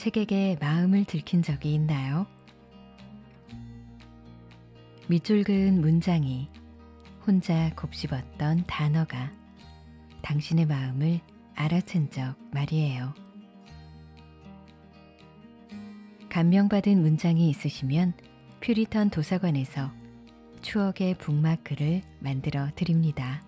책에게 마음을 들킨 적이 있나요? 밑줄 그은 문장이 혼자 곱씹었던 단어가 당신의 마음을 알아챈 적 말이에요. 감명받은 문장이 있으시면 퓨리턴 도서관에서 추억의 북마크를 만들어 드립니다.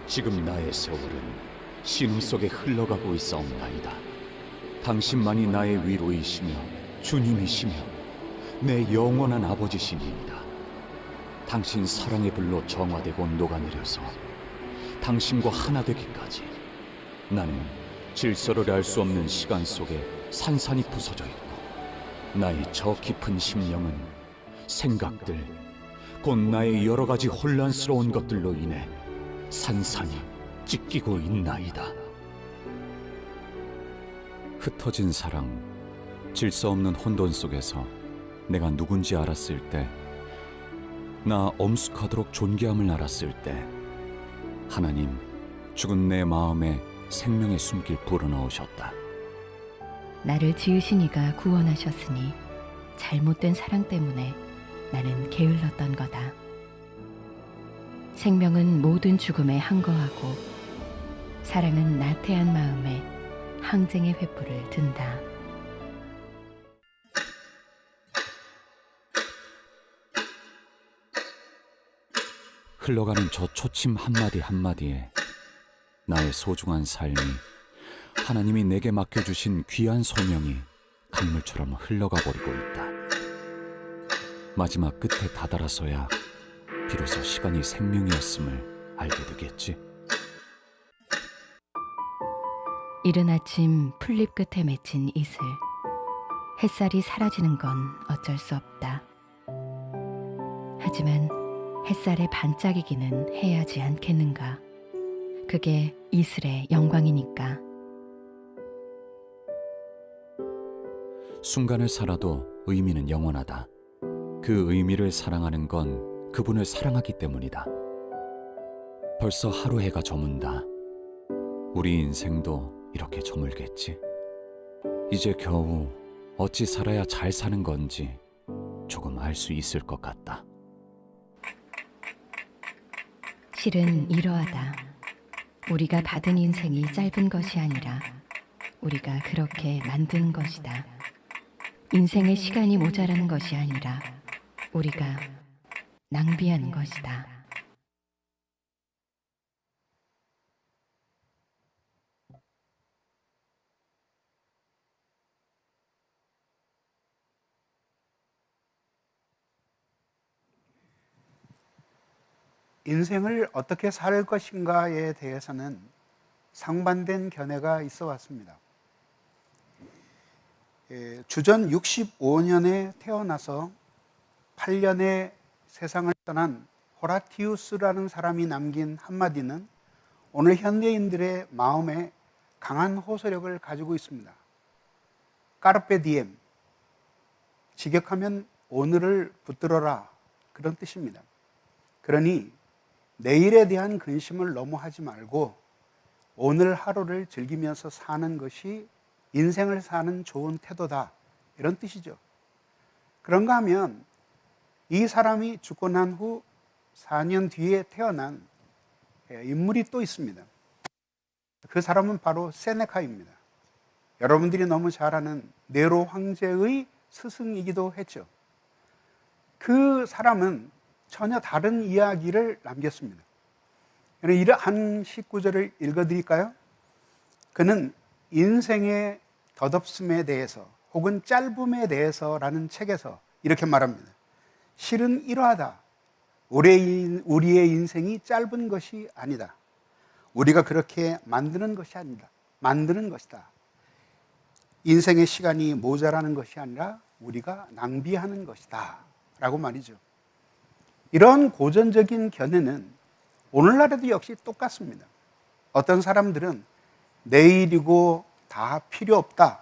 지금 나의 세월은 신음 속에 흘러가고 있사옵나이다. 당신만이 나의 위로이시며 주님이시며 내 영원한 아버지시니이다. 당신 사랑의 불로 정화되고 녹아내려서 당신과 하나 되기까지 나는 질서를 알 수 없는 시간 속에 산산이 부서져 있고, 나의 저 깊은 심령은 생각들, 곧 나의 여러 가지 혼란스러운 것들로 인해 산산이 찢기고 있나이다. 흩어진 사랑, 질서 없는 혼돈 속에서 내가 누군지 알았을 때, 나 엄숙하도록 존귀함을 알았을 때, 하나님, 죽은 내 마음에 생명의 숨길 불어넣으셨다. 나를 지으신 이가 구원하셨으니 잘못된 사랑 때문에 나는 게을렀던 거다. 생명은 모든 죽음에 항거하고 사랑은 나태한 마음에 항쟁의 횃불을 든다. 흘러가는 저 초침 한마디 한마디에 나의 소중한 삶이, 하나님이 내게 맡겨주신 귀한 소명이 강물처럼 흘러가 버리고 있다. 마지막 끝에 다다라서야 비로소 시간이 생명이었음을 알게 되겠지. 이른 아침 풀잎 끝에 맺힌 이슬. 햇살이 사라지는 건 어쩔 수 없다. 하지만 햇살의 반짝이기는 해야지 않겠는가. 그게 이슬의 영광이니까. 순간을 살아도 의미는 영원하다. 그 의미를 사랑하는 건 그분을 사랑하기 때문이다. 벌써 하루 해가 저문다. 우리 인생도 이렇게 저물겠지. 이제 겨우 어찌 살아야 잘 사는 건지 조금 알 수 있을 것 같다. 실은 이러하다. 우리가 받은 인생이 짧은 것이 아니라 우리가 그렇게 만든 것이다. 인생의 시간이 모자라는 것이 아니라 우리가 낭비하는 것이다. 인생을 어떻게 살 것인가에 대해서는 상반된 견해가 있어 왔습니다. 주전 65년에 태어나서 8년에 세상을 떠난 호라티우스라는 사람이 남긴 한마디는 오늘 현대인들의 마음에 강한 호소력을 가지고 있습니다. 까르페 디엠, 직역하면 오늘을 붙들어라, 그런 뜻입니다. 그러니 내일에 대한 근심을 너무 하지 말고 오늘 하루를 즐기면서 사는 것이 인생을 사는 좋은 태도다, 이런 뜻이죠. 그런가 하면 이 사람이 죽고 난 후 4년 뒤에 태어난 인물이 또 있습니다. 그 사람은 바로 세네카입니다. 여러분들이 너무 잘 아는 네로 황제의 스승이기도 했죠. 그 사람은 전혀 다른 이야기를 남겼습니다. 한 19절을 읽어드릴까요? 그는 인생의 덧없음에 대해서 혹은 짧음에 대해서라는 책에서 이렇게 말합니다. 실은 이러하다. 우리의 인생이 짧은 것이 아니다. 우리가 그렇게 만드는 것이 아니다. 만드는 것이다. 인생의 시간이 모자라는 것이 아니라 우리가 낭비하는 것이다, 라고 말이죠. 이런 고전적인 견해는 오늘날에도 역시 똑같습니다. 어떤 사람들은 내일이고 다 필요 없다.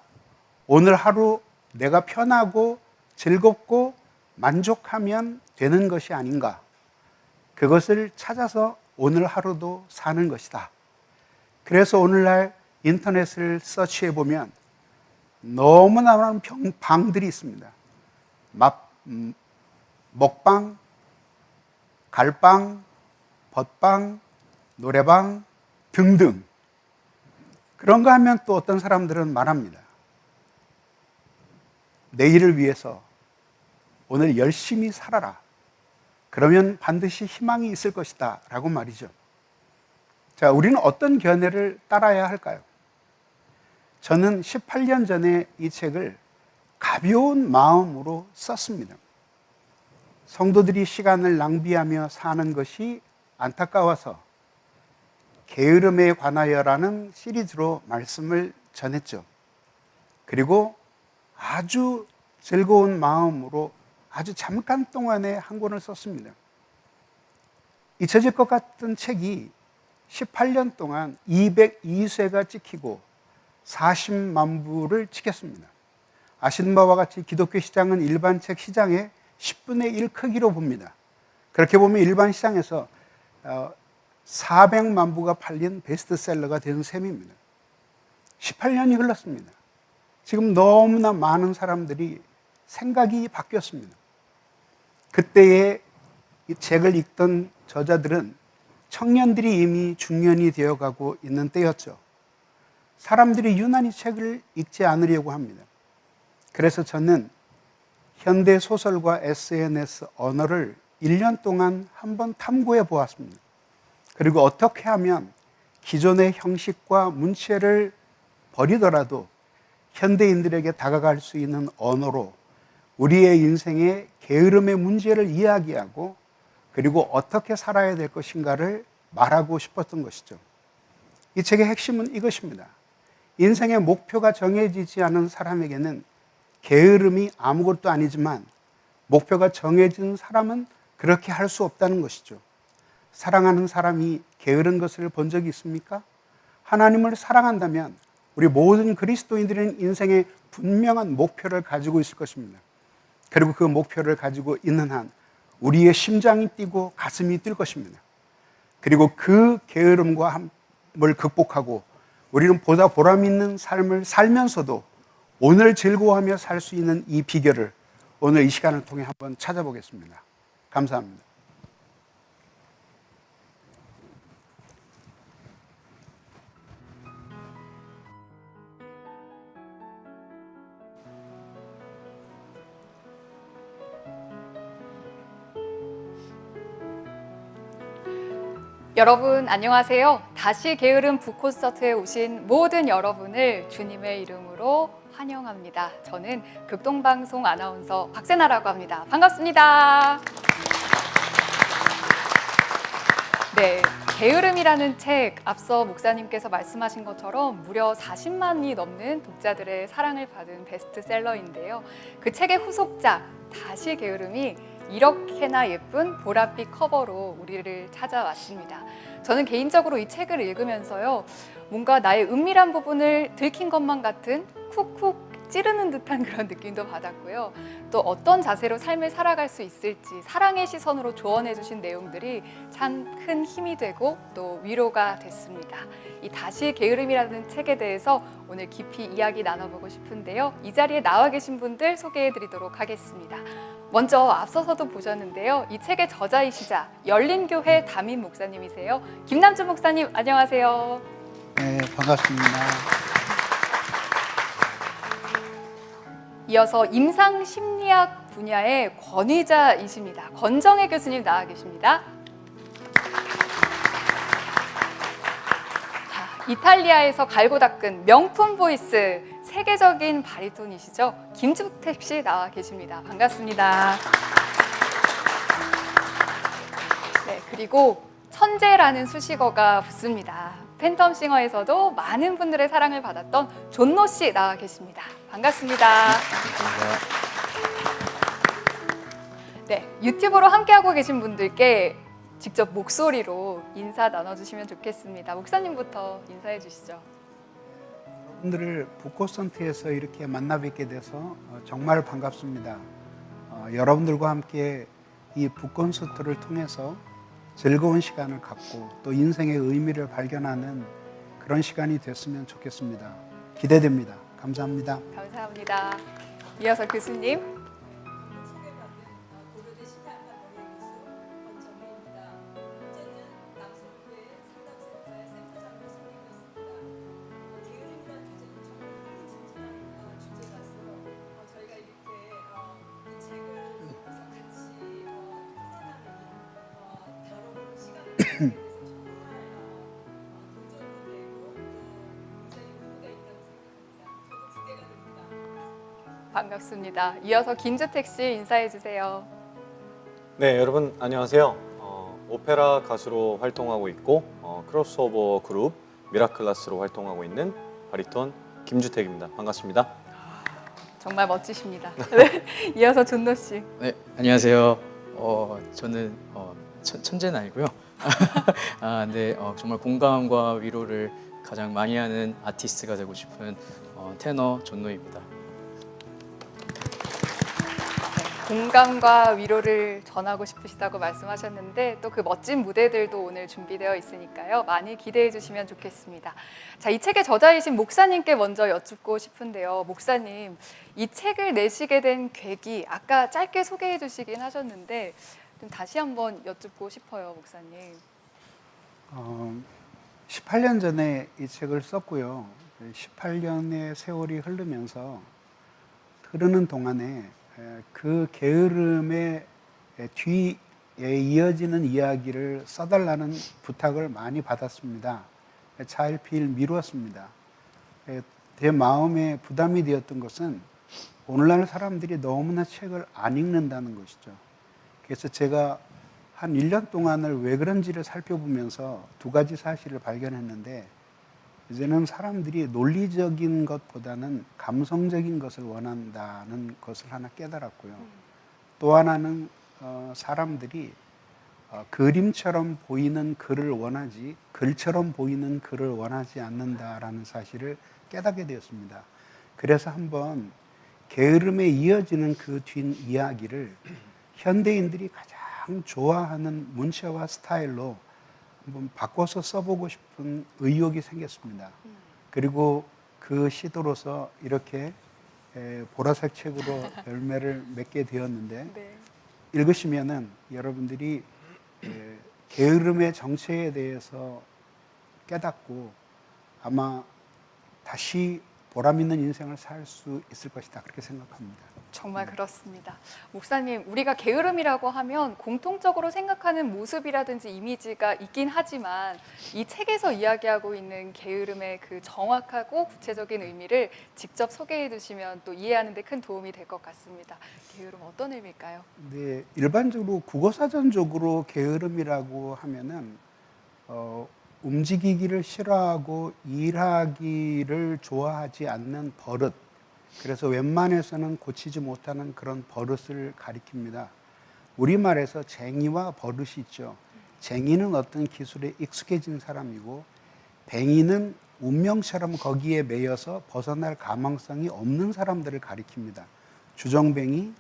오늘 하루 내가 편하고 즐겁고 만족하면 되는 것이 아닌가. 그것을 찾아서 오늘 하루도 사는 것이다. 그래서 오늘날 인터넷을 서치해 보면 너무나 많은 방들이 있습니다. 먹방, 갈방, 벗방, 노래방 등등. 그런가 하면 또 어떤 사람들은 말합니다. 내일을 위해서 오늘 열심히 살아라. 그러면 반드시 희망이 있을 것이다, 라고 말이죠. 자, 우리는 어떤 견해를 따라야 할까요? 저는 18년 전에 이 책을 가벼운 마음으로 썼습니다. 성도들이 시간을 낭비하며 사는 것이 안타까워서 게으름에 관하여라는 시리즈로 말씀을 전했죠. 그리고 아주 즐거운 마음으로 아주 잠깐 동안에 한 권을 썼습니다. 잊혀질 것 같은 책이 18년 동안 202쇄가 찍히고 40만 부를 찍혔습니다. 아시는 바와 같이 기독교 시장은 일반 책 시장의 10분의 1 크기로 봅니다. 그렇게 보면 일반 시장에서 400만 부가 팔린 베스트셀러가 된 셈입니다. 18년이 흘렀습니다. 지금 너무나 많은 사람들이 생각이 바뀌었습니다. 그때의 이 책을 읽던 저자들은 청년들이 이미 중년이 되어가고 있는 때였죠. 사람들이 유난히 책을 읽지 않으려고 합니다. 그래서 저는 현대 소설과 SNS 언어를 1년 동안 한번 탐구해 보았습니다. 그리고 어떻게 하면 기존의 형식과 문체를 버리더라도 현대인들에게 다가갈 수 있는 언어로 우리의 인생의 게으름의 문제를 이야기하고 그리고 어떻게 살아야 될 것인가를 말하고 싶었던 것이죠. 이 책의 핵심은 이것입니다. 인생의 목표가 정해지지 않은 사람에게는 게으름이 아무것도 아니지만 목표가 정해진 사람은 그렇게 할 수 없다는 것이죠. 사랑하는 사람이 게으른 것을 본 적이 있습니까? 하나님을 사랑한다면 우리 모든 그리스도인들은 인생에 분명한 목표를 가지고 있을 것입니다. 그리고 그 목표를 가지고 있는 한 우리의 심장이 뛰고 가슴이 뛸 것입니다. 그리고 그 게으름과 함을 극복하고 우리는 보다 보람 있는 삶을 살면서도 오늘 즐거워하며 살 수 있는 이 비결을 오늘 이 시간을 통해 한번 찾아보겠습니다. 감사합니다. 여러분 안녕하세요. 다시 게으름 북콘서트에 오신 모든 여러분을 주님의 이름으로 환영합니다. 저는 극동방송 아나운서 박세나라고 합니다. 반갑습니다. 네, 게으름이라는 책, 앞서 목사님께서 말씀하신 것처럼 무려 40만이 넘는 독자들의 사랑을 받은 베스트셀러인데요. 그 책의 후속작 다시 게으름이 이렇게나 예쁜 보랏빛 커버로 우리를 찾아왔습니다. 저는 개인적으로 이 책을 읽으면서요, 뭔가 나의 은밀한 부분을 들킨 것만 같은 쿡쿡 찌르는 듯한 그런 느낌도 받았고요. 또 어떤 자세로 삶을 살아갈 수 있을지 사랑의 시선으로 조언해 주신 내용들이 참 큰 힘이 되고 또 위로가 됐습니다. 이 다시 게으름이라는 책에 대해서 오늘 깊이 이야기 나눠보고 싶은데요. 이 자리에 나와 계신 분들 소개해 드리도록 하겠습니다. 먼저 앞서서도 보셨는데요. 이 책의 저자이시자 열린교회 담임 목사님이세요. 김남준 목사님 안녕하세요. 네, 반갑습니다. 이어서 임상심리학 분야의 권위자이십니다. 권정혜 교수님 나와 계십니다. 자, 이탈리아에서 갈고 닦은 명품 보이스, 세계적인 바리톤이시죠. 김주택 씨 나와 계십니다. 반갑습니다. 네, 그리고 천재라는 수식어가 붙습니다. 팬텀싱어에서도 많은 분들의 사랑을 받았던 존노 씨 나와 계십니다. 반갑습니다. 네, 유튜브로 함께하고 계신 분들께 직접 목소리로 인사 나눠주시면 좋겠습니다. 목사님부터 인사해 주시죠. 여러분들을 북콘서트에서 이렇게 만나 뵙게 돼서 정말 반갑습니다. 여러분들과 함께 이 북콘서트를 통해서 즐거운 시간을 갖고 또 인생의 의미를 발견하는 그런 시간이 됐으면 좋겠습니다. 기대됩니다. 감사합니다. 감사합니다. 이어서 교수님. 반갑습니다. 이어서 김주택 씨 인사해 주세요. 네, 여러분 안녕하세요. 오페라 가수로 활동하고 있고 크로스오버 그룹 미라클라스로 활동하고 있는 바리톤 김주택입니다. 반갑습니다. 정말 멋지십니다. 네, 이어서 존노 씨. 네, 안녕하세요. 저는 천재는 아니고요. 네, 정말 공감과 위로를 가장 많이 하는 아티스트가 되고 싶은 테너 존노입니다. 공감과 위로를 전하고 싶으시다고 말씀하셨는데 또 그 멋진 무대들도 오늘 준비되어 있으니까요. 많이 기대해 주시면 좋겠습니다. 자, 이 책의 저자이신 목사님께 먼저 여쭙고 싶은데요. 목사님, 이 책을 내시게 된 계기 아까 짧게 소개해 주시긴 하셨는데 좀 다시 한번 여쭙고 싶어요, 목사님. 18년 전에 이 책을 썼고요. 18년의 세월이 흐르는 동안에 그 게으름의 뒤 이어지는 이야기를 써달라는 부탁을 많이 받았습니다. 차일피일 미루었습니다. 제 마음에 부담이 되었던 것은 오늘날 사람들이 너무나 책을 안 읽는다는 것이죠. 그래서 제가 한 1년 동안을 왜 그런지를 살펴보면서 두 가지 사실을 발견했는데, 이제는 사람들이 논리적인 것보다는 감성적인 것을 원한다는 것을 하나 깨달았고요. 또 하나는 사람들이 그림처럼 보이는 글을 원하지 글처럼 보이는 글을 원하지 않는다라는 사실을 깨닫게 되었습니다. 그래서 한번 게으름에 이어지는 그 뒷이야기를 현대인들이 가장 좋아하는 문체와 스타일로 한번 바꿔서 써보고 싶은 의욕이 생겼습니다. 그리고 그 시도로서 이렇게 보라색 책으로 열매를 맺게 되었는데, 네. 읽으시면은 여러분들이 게으름의 정체에 대해서 깨닫고 아마 다시 보람 있는 인생을 살 수 있을 것이다, 그렇게 생각합니다. 정말 그렇습니다. 목사님, 우리가 게으름이라고 하면 공통적으로 생각하는 모습이라든지 이미지가 있긴 하지만 이 책에서 이야기하고 있는 게으름의 그 정확하고 구체적인 의미를 직접 소개해 주시면 또 이해하는 데 큰 도움이 될 것 같습니다. 게으름 어떤 의미일까요? 네, 일반적으로 국어사전적으로 게으름이라고 하면은 움직이기를 싫어하고 일하기를 좋아하지 않는 버릇, 그래서 웬만해서는 고치지 못하는 그런 버릇을 가리킵니다. 우리말에서 쟁이와 버릇이 있죠. 쟁이는 어떤 기술에 익숙해진 사람이고, 뱅이는 운명처럼 거기에 매여서 벗어날 가망성이 없는 사람들을 가리킵니다. 주정뱅이,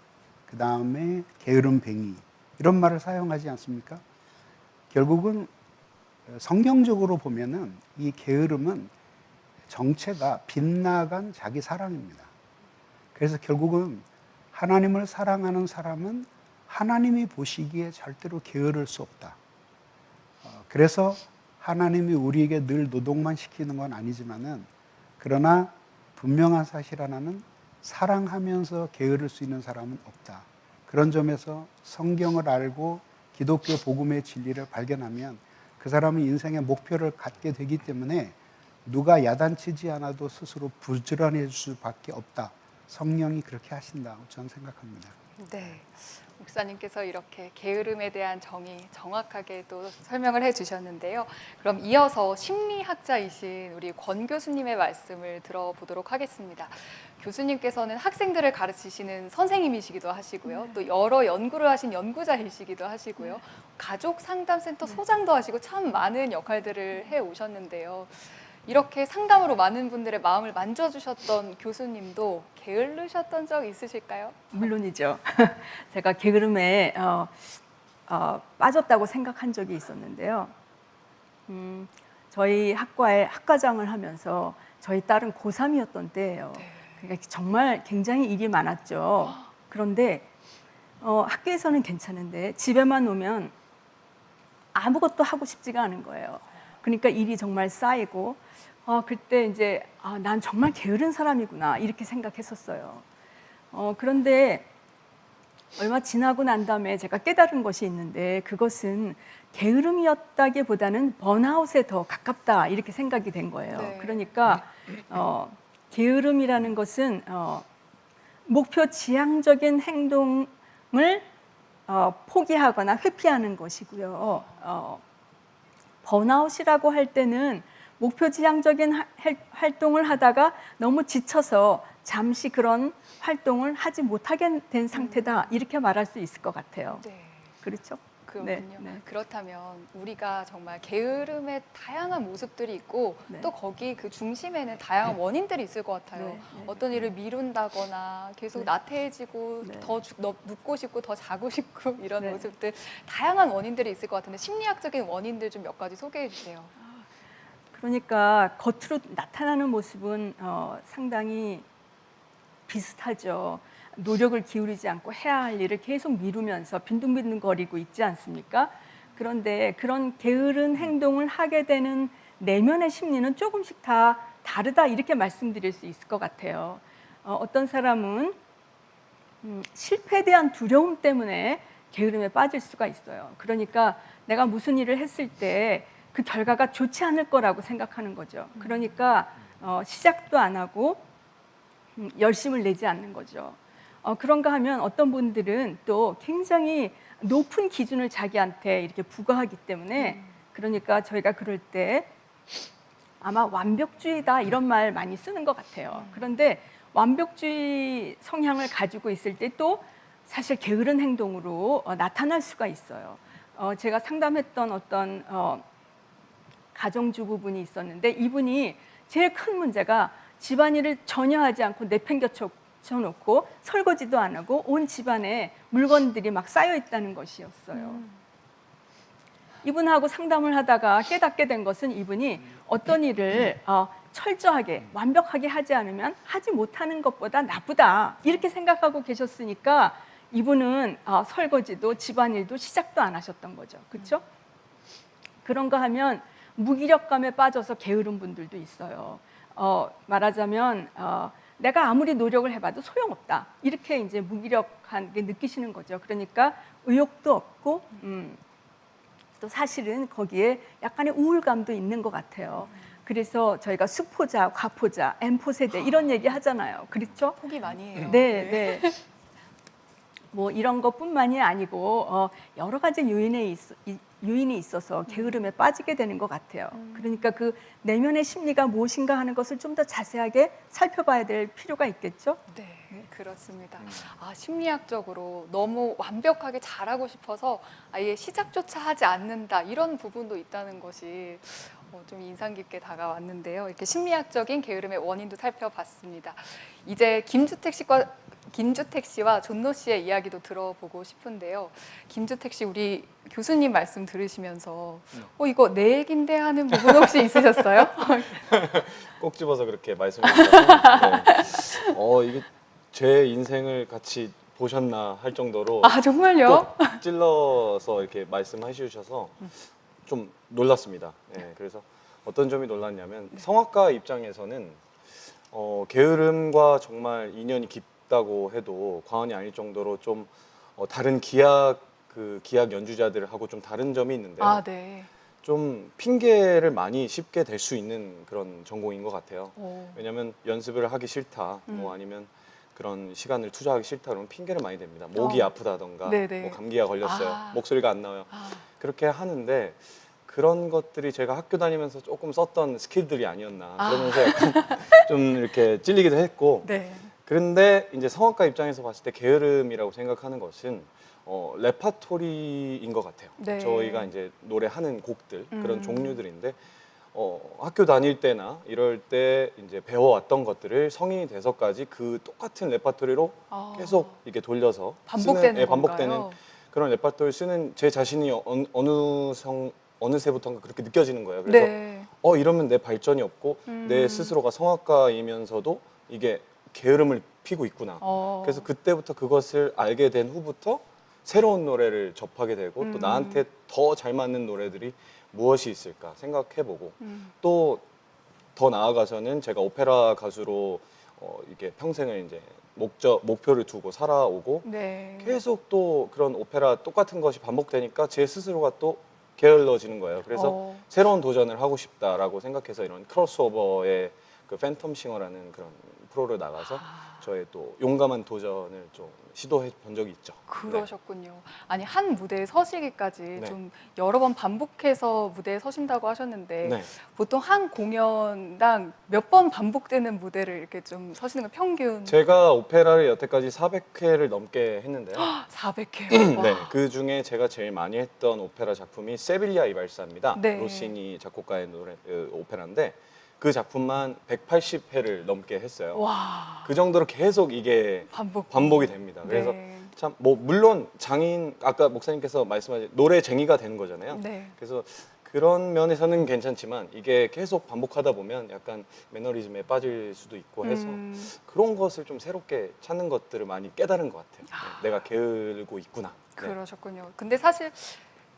그 다음에 게으름뱅이, 이런 말을 사용하지 않습니까? 결국은 성경적으로 보면은 이 게으름은 정체가 빗나간 자기 사랑입니다. 그래서 결국은 하나님을 사랑하는 사람은 하나님이 보시기에 절대로 게으를 수 없다. 그래서 하나님이 우리에게 늘 노동만 시키는 건 아니지만은, 그러나 분명한 사실 하나는 사랑하면서 게으를 수 있는 사람은 없다. 그런 점에서 성경을 알고 기독교 복음의 진리를 발견하면 그 사람은 인생의 목표를 갖게 되기 때문에 누가 야단치지 않아도 스스로 부지런해질 수밖에 없다. 성령이 그렇게 하신다고 저는 생각합니다. 네. 목사님께서 이렇게 게으름에 대한 정의 정확하게 또 설명을 해주셨는데요. 그럼 이어서 심리학자이신 우리 권 교수님의 말씀을 들어보도록 하겠습니다. 교수님께서는 학생들을 가르치시는 선생님이시기도 하시고요. 또 여러 연구를 하신 연구자이시기도 하시고요. 가족 상담센터 소장도 하시고 참 많은 역할들을 해오셨는데요. 이렇게 상담으로 많은 분들의 마음을 만져주셨던 교수님도 게으르셨던 적 있으실까요? 물론이죠. 제가 게으름에 빠졌다고 생각한 적이 있었는데요. 저희 학과에 학과장을 하면서 저희 딸은 고3이었던 때예요. 네. 그러니까 정말 굉장히 일이 많았죠. 그런데 학교에서는 괜찮은데 집에만 오면 아무것도 하고 싶지가 않은 거예요. 그러니까 일이 정말 쌓이고 그때 이제 난 정말 게으른 사람이구나 이렇게 생각했었어요. 그런데 얼마 지나고 난 다음에 제가 깨달은 것이 있는데, 그것은 게으름이었다기보다는 번아웃에 더 가깝다 이렇게 생각이 된 거예요. 네. 그러니까 게으름이라는 것은 목표 지향적인 행동을 포기하거나 회피하는 것이고요. 번아웃이라고 할 때는 목표 지향적인 활동을 하다가 너무 지쳐서 잠시 그런 활동을 하지 못하게 된 상태다 이렇게 말할 수 있을 것 같아요. 네. 그렇죠? 그렇군요. 네. 그렇다면 우리가 정말 게으름의 다양한 모습들이 있고 네. 또 거기 그 중심에는 다양한 원인들이 있을 것 같아요. 네. 어떤 일을 미룬다거나 계속 네. 나태해지고 네. 더 눕고 싶고 더 자고 싶고 이런 네. 모습들, 다양한 원인들이 있을 것 같은데 심리학적인 원인들 좀 몇 가지 소개해 주세요. 그러니까 겉으로 나타나는 모습은 상당히 비슷하죠. 노력을 기울이지 않고 해야 할 일을 계속 미루면서 빈둥빈둥거리고 있지 않습니까? 그런데 그런 게으른 행동을 하게 되는 내면의 심리는 조금씩 다 다르다 이렇게 말씀드릴 수 있을 것 같아요. 어떤 사람은 실패에 대한 두려움 때문에 게으름에 빠질 수가 있어요. 그러니까 내가 무슨 일을 했을 때 그 결과가 좋지 않을 거라고 생각하는 거죠. 그러니까 시작도 안 하고 열심을 내지 않는 거죠. 그런가 하면 어떤 분들은 또 굉장히 높은 기준을 자기한테 이렇게 부과하기 때문에 그러니까 저희가 그럴 때 아마 완벽주의다 이런 말 많이 쓰는 것 같아요. 그런데 완벽주의 성향을 가지고 있을 때 또 사실 게으른 행동으로 나타날 수가 있어요. 제가 상담했던 어떤 가정주부분이 있었는데 이분이 제일 큰 문제가 집안일을 전혀 하지 않고 내팽겨쳐 놓고 설거지도 안 하고 온 집안에 물건들이 막 쌓여 있다는 것이었어요. 이분하고 상담을 하다가 깨닫게 된 것은 이분이 어떤 일을 철저하게 완벽하게 하지 않으면 하지 못하는 것보다 나쁘다 이렇게 생각하고 계셨으니까 이분은 설거지도 집안일도 시작도 안 하셨던 거죠. 그렇죠? 그런가 하면 무기력감에 빠져서 게으른 분들도 있어요. 말하자면 내가 아무리 노력을 해봐도 소용없다. 이렇게 이제 무기력하게 느끼시는 거죠. 그러니까 의욕도 없고 또 사실은 거기에 약간의 우울감도 있는 것 같아요. 그래서 저희가 수포자, 과포자, M포 세대 이런 얘기 하잖아요. 그렇죠? 포기 많이 해요. 네, 네. 뭐 이런 것뿐만이 아니고 여러 가지 요인이 있어서 게으름에 빠지게 되는 것 같아요. 그러니까 그 내면의 심리가 무엇인가 하는 것을 좀 더 자세하게 살펴봐야 될 필요가 있겠죠? 네, 그렇습니다. 심리학적으로 너무 완벽하게 잘하고 싶어서 아예 시작조차 하지 않는다 이런 부분도 있다는 것이 좀 인상 깊게 다가왔는데요. 이렇게 심리학적인 게으름의 원인도 살펴봤습니다. 이제 김주택 씨와 존노 씨의 이야기도 들어보고 싶은데요. 김주택 씨, 우리 교수님 말씀 들으시면서 이거 내 얘긴데 하는 부분 혹시 있으셨어요? 꼭 집어서 그렇게 말씀해 주셔서 이게 제 인생을 같이 보셨나 할 정도로 아, 정말요? 꼭 찔러서 이렇게 말씀해 주셔서 좀 놀랐습니다. 네, 그래서 어떤 점이 놀랐냐면 성악가 입장에서는 게으름과 정말 인연이 깊다고 해도 과언이 아닐 정도로 좀 다른 기악 연주자들하고 좀 다른 점이 있는데 아, 네. 좀 핑계를 많이 쉽게 댈 수 있는 그런 전공인 것 같아요. 오. 왜냐하면 연습을 하기 싫다, 뭐 아니면 그런 시간을 투자하기 싫다 그러면 핑계를 많이 댑니다. 목이 아프다던가 네네. 뭐 감기가 걸렸어요. 아. 목소리가 안 나와요. 그렇게 하는데 그런 것들이 제가 학교 다니면서 조금 썼던 스킬들이 아니었나 그러면서 약간 좀 이렇게 찔리기도 했고 네. 그런데 이제 성악가 입장에서 봤을 때 게으름이라고 생각하는 것은 레파토리인 것 같아요. 네. 저희가 이제 노래하는 곡들 그런 종류들인데 학교 다닐 때나 이럴 때 이제 배워왔던 것들을 성인이 돼서까지 그 똑같은 레파토리로 계속 이렇게 돌려서 반복되는 반복되는 그런 레파토리를 쓰는 제 자신이 어느새부턴가 그렇게 느껴지는 거예요. 그래서 네. 이러면 내 발전이 없고 내 스스로가 성악가이면서도 이게 게으름을 피고 있구나. 그래서 그때부터 그것을 알게 된 후부터 새로운 노래를 접하게 되고 또 나한테 더 잘 맞는 노래들이 무엇이 있을까 생각해보고 또 더 나아가서는 제가 오페라 가수로 이게 평생을 이제 목표를 두고 살아오고 네. 계속 또 그런 오페라 똑같은 것이 반복되니까 제 스스로가 또 게을러지는 거예요. 그래서 새로운 도전을 하고 싶다라고 생각해서 이런 크로스오버의 그 팬텀 싱어라는 그런 프로를 나가서 저의 또 용감한 도전을 좀 시도해 본 적이 있죠. 그러셨군요. 아니, 한 무대에 서시기까지 네. 좀 여러 번 반복해서 무대에 서신다고 하셨는데 네. 보통 한 공연당 몇 번 반복되는 무대를 이렇게 좀 서시는 건 평균 제가 오페라를 여태까지 400회를 넘게 했는데요. 400회요. 네, 그 중에 제가 제일 많이 했던 오페라 작품이 세빌리아 이발사입니다. 네. 로시니 작곡가의 오페라인데 그 작품만 180회를 넘게 했어요. 와. 그 정도로 계속 이게 반복이 됩니다. 그래서 네. 참 뭐 물론 장인 아까 목사님께서 말씀하신 노래쟁이가 되는 거잖아요. 네. 그래서 그런 면에서는 괜찮지만 이게 계속 반복하다 보면 약간 매너리즘에 빠질 수도 있고 해서 그런 것을 좀 새롭게 찾는 것들을 많이 깨달은 것 같아요. 네, 내가 게으르고 있구나. 네. 그러셨군요. 근데 사실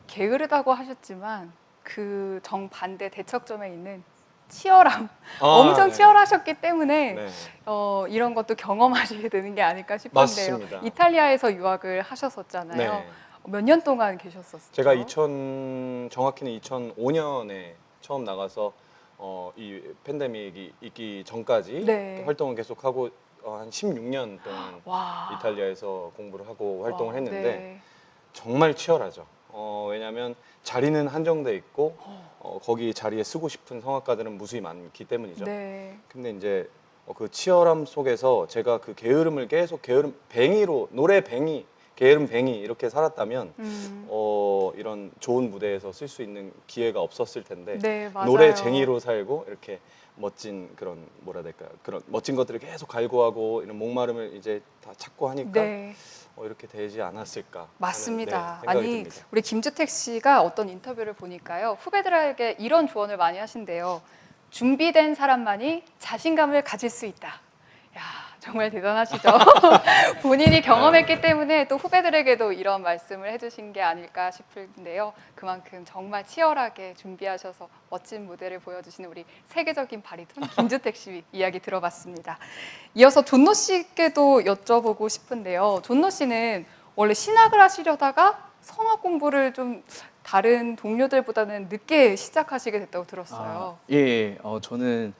게으르다고 하셨지만 그 정반대 대척점에 있는 치열함, 엄청 네. 치열하셨기 때문에 네. 이런 것도 경험하시게 되는 게 아닐까 싶은데요. 맞습니다. 이탈리아에서 유학을 하셨었잖아요. 네. 몇 년 동안 계셨었어요? 제가 정확히는 2005년에 처음 나가서 이 팬데믹이 있기 전까지 네. 활동을 계속하고 한 16년 동안 와. 이탈리아에서 공부를 하고 활동을 와, 했는데 네. 정말 치열하죠. 왜냐하면 자리는 한정돼 있고 거기 자리에 쓰고 싶은 성악가들은 무수히 많기 때문이죠. 네. 근데 이제 그 치열함 속에서 제가 그 게으름을 계속 뱅이로 노래 뱅이 게으름 뱅이 이렇게 살았다면 이런 좋은 무대에서 쓸 수 있는 기회가 없었을 텐데 네, 맞아요. 노래쟁이로 살고 이렇게 멋진 그런 뭐라 해야 될까요? 그런 멋진 것들을 계속 갈구하고 이런 목마름을 이제 다 찾고 하니까 네. 이렇게 되지 않았을까 맞습니다. 하는, 생각이 아니 듭니다. 우리 김주택 씨가 어떤 인터뷰를 보니까요. 후배들에게 이런 조언을 많이 하신대요. 준비된 사람만이 자신감을 가질 수 있다. 야, 정말 대단하시죠? 본인이 경험했기 때문에 또 후배들에게도 이런 말씀을 해주신 게 아닐까 싶은데요. 그만큼 정말 치열하게 준비하셔서 멋진 무대를 보여주시는 우리 세계적인 바리톤 김주택 씨 이야기 들어봤습니다. 이어서 존노 씨께도 여쭤보고 싶은데요. 존노 씨는 원래 신학을 하시려다가 성악 공부를 좀 다른 동료들보다는 늦게 시작하시게 됐다고 들었어요. 예. 저는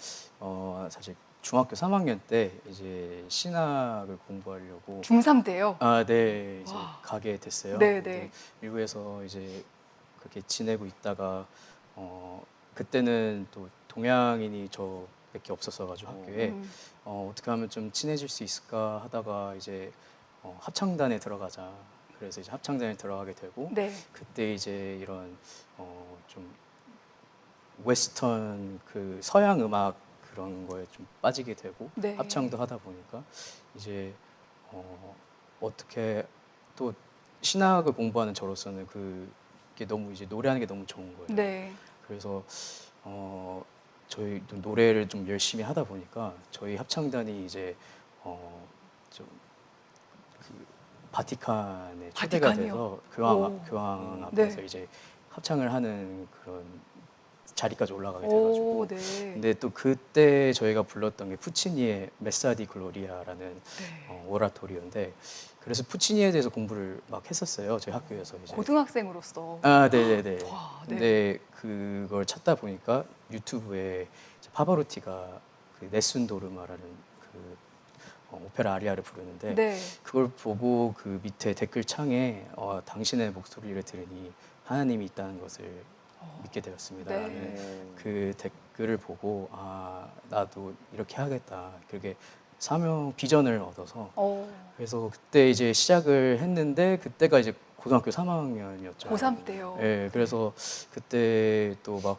사실 중학교 3학년 때 이제 신학을 공부하려고 중3 때요? 네, 이제 와. 가게 됐어요. 네, 근데 네. 미국에서 이제 그렇게 지내고 있다가 그때는 또 동양인이 저밖에 없었어가지고 학교에 어떻게 하면 좀 친해질 수 있을까 하다가 이제 합창단에 들어가자. 그래서 이제 합창단에 들어가게 되고 네. 그때 이제 이런 좀 웨스턴 그 서양 음악 그런 거에 좀 빠지게 되고 네. 합창도 하다 보니까 이제 어떻게 또 신학을 공부하는 저로서는 그게 너무 이제 노래하는 게 너무 좋은 거예요. 네. 그래서 저희 또 노래를 좀 열심히 하다 보니까 저희 합창단이 이제 좀 그 바티칸에 초대가 바티칸이요? 돼서 오. 교황 앞에서 네. 이제 합창을 하는 그런 자리까지 올라가게 오, 돼가지고 네. 근데 또 그때 저희가 불렀던 게 푸치니의 메사디 글로리아라는 네. 오라토리오인데 그래서 푸치니에 대해서 공부를 막 했었어요 저희 학교에서 이제 고등학생으로서. 네네네. 와, 네. 근데 그걸 찾다 보니까 유튜브에 이제 파바로티가 그 네순도르마라는 그 오페라 아리아를 부르는데 네. 그걸 보고 그 밑에 댓글창에 당신의 목소리를 들으니 하나님이 있다는 것을 믿게 되었습니다. 네. 라는 그 댓글을 보고 나도 이렇게 하겠다. 그렇게 사명 비전을 얻어서 그래서 그때 이제 시작을 했는데 그때가 이제 고등학교 3학년이었죠. 고3 때요. 네, 그래서 그때 또 막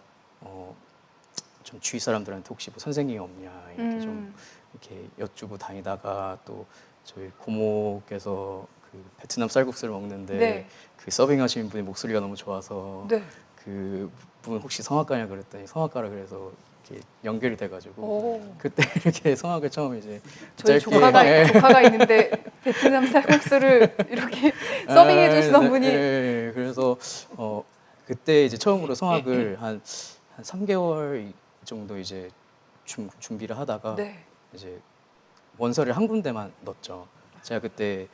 좀 주위 사람들한테 혹시 뭐 선생님이 없냐 이렇게 좀 이렇게 여쭈고 다니다가 또 저희 고모께서 그 베트남 쌀국수를 먹는데 네. 그 서빙하시는 분의 목소리가 너무 좋아서 네. 그 분 혹시 성악가냐 그랬더니 성악가라 그래서 이렇게 연결이 돼가지고 오. 그때 이렇게 성악을 처음 이제 저희 짧게 조카가 있는데 베트남 쌀국수를 이렇게 서빙해 주시던 분이 그래서 그때 이제 처음으로 성악을 한 3개월 정도 이제 준비를 하다가 네. 이제 원서를 한 군데만 넣었죠. 제가 그때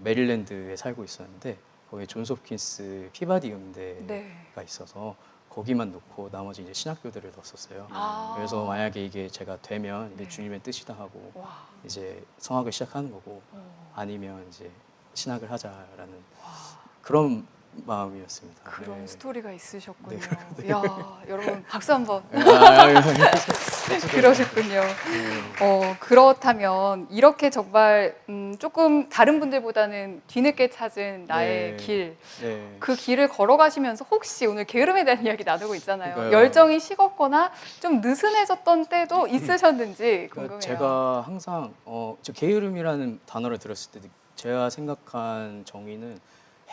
메릴랜드에 살고 있었는데 거기 존스 홉킨스 피바디 음대가 네. 있어서 거기만 놓고 나머지 이제 신학교들을 넣었었어요. 그래서 만약에 이게 제가 되면 이게 네. 주님의 뜻이다 하고 와. 이제 성악을 시작하는 거고 아니면 이제 신학을 하자라는 그런 마음이었습니다. 그런 네. 스토리가 있으셨군요. 네. 야, 여러분 박수 한번. 아, 그러셨군요. 그렇다면 이렇게 정말 조금 다른 분들보다는 뒤늦게 찾은 나의 네. 길, 네. 그 길을 걸어가시면서 혹시 오늘 게으름에 대한 이야기 나누고 있잖아요. 그러니까요. 열정이 식었거나 좀 느슨해졌던 때도 있으셨는지 그러니까 궁금해요. 제가 항상 저 게으름이라는 단어를 들었을 때 제가 생각한 정의는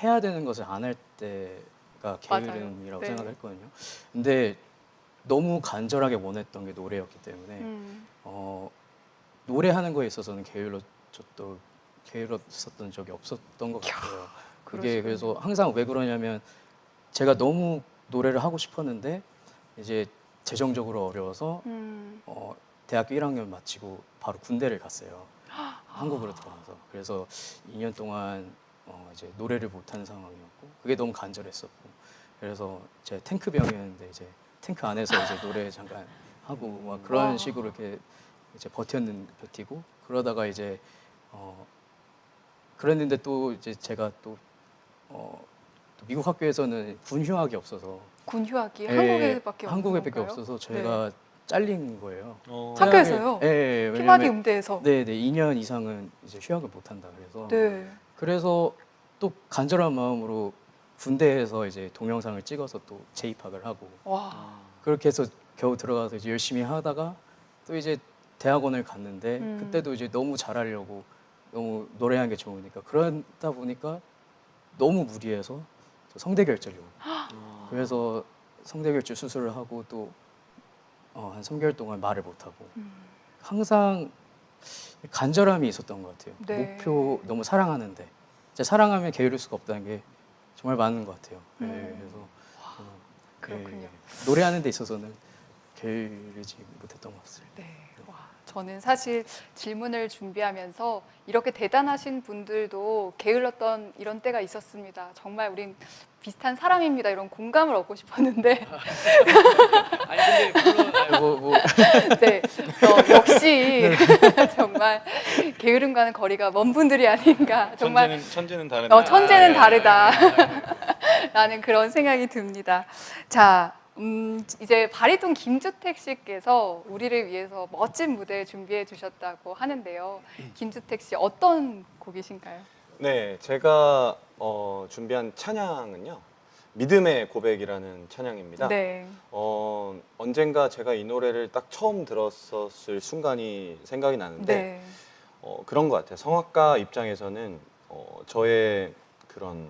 해야 되는 것을 안 할 때가 게으름이라고 네. 생각했거든요. 근데 너무 간절하게 원했던 게 노래였기 때문에 노래하는 거에 있어서는 게을렀었던 적이 없었던 것 같아요. 그게 그러시군요. 그래서 항상 왜 그러냐면 제가 너무 노래를 하고 싶었는데 이제 재정적으로 어려워서 대학교 1학년 마치고 바로 군대를 갔어요. 한국으로 들어가서. 그래서 2년 동안 이제 노래를 못하는 상황이었고 그게 너무 간절했었고 그래서 제 탱크병이었는데 이제 탱크 안에서 이제 노래 잠깐 하고 막 그런 식으로 이렇게 이제 버티고 그러다가 이제 그랬는데 또 이제 제가 또 미국 학교에서는 군 휴학이 없어서 군 휴학이 예, 한국에밖에 없는 한국에밖에 건가요? 없어서 저희가 잘린 거예요. 학교에서요? 네, 피마디 음대에서. 네, 2년 이상은 이제 휴학을 못 한다 그래서 네. 그래서 또 간절한 마음으로 군대에서 이제 동영상을 찍어서 또 재입학을 하고 와. 그렇게 해서 겨우 들어가서 이제 열심히 하다가 또 이제 대학원을 갔는데 그때도 이제 너무 잘하려고 너무 노래하는 게 좋으니까 그러다 보니까 너무 무리해서 성대결절이 오고 그래서 성대결절 수술을 하고 또 한 3개월 동안 말을 못하고 항상 간절함이 있었던 것 같아요. 네. 목표 너무 사랑하는데 사랑하면 게으를 수가 없다는 게 정말 많은 것 같아요. 네, 그래서 그렇군요. 노래하는 데 있어서는 게으르지 못했던 것 같습니다. 네. 와, 저는 사실 질문을 준비하면서 이렇게 대단하신 분들도 게을렀던 이런 때가 있었습니다. 정말 우린 비슷한 사람입니다. 이런 공감을 얻고 싶었는데. 아니 근데 물론 네, 역시 정말 게으름과는 거리가 먼 분들이 아닌가. 정말 천재는 다르다. 천재는 다르다. 라는 그런 생각이 듭니다. 자, 이제 바리톤 김주택 씨께서 우리를 위해서 멋진 무대 준비해 주셨다고 하는데요. 김주택 씨 어떤 곡이신가요? 네, 제가 준비한 찬양은요. 믿음의 고백이라는 찬양입니다. 네. 언젠가 제가 이 노래를 딱 처음 들었었을 순간이 생각이 나는데 네. 그런 것 같아요. 성악가 입장에서는 저의 그런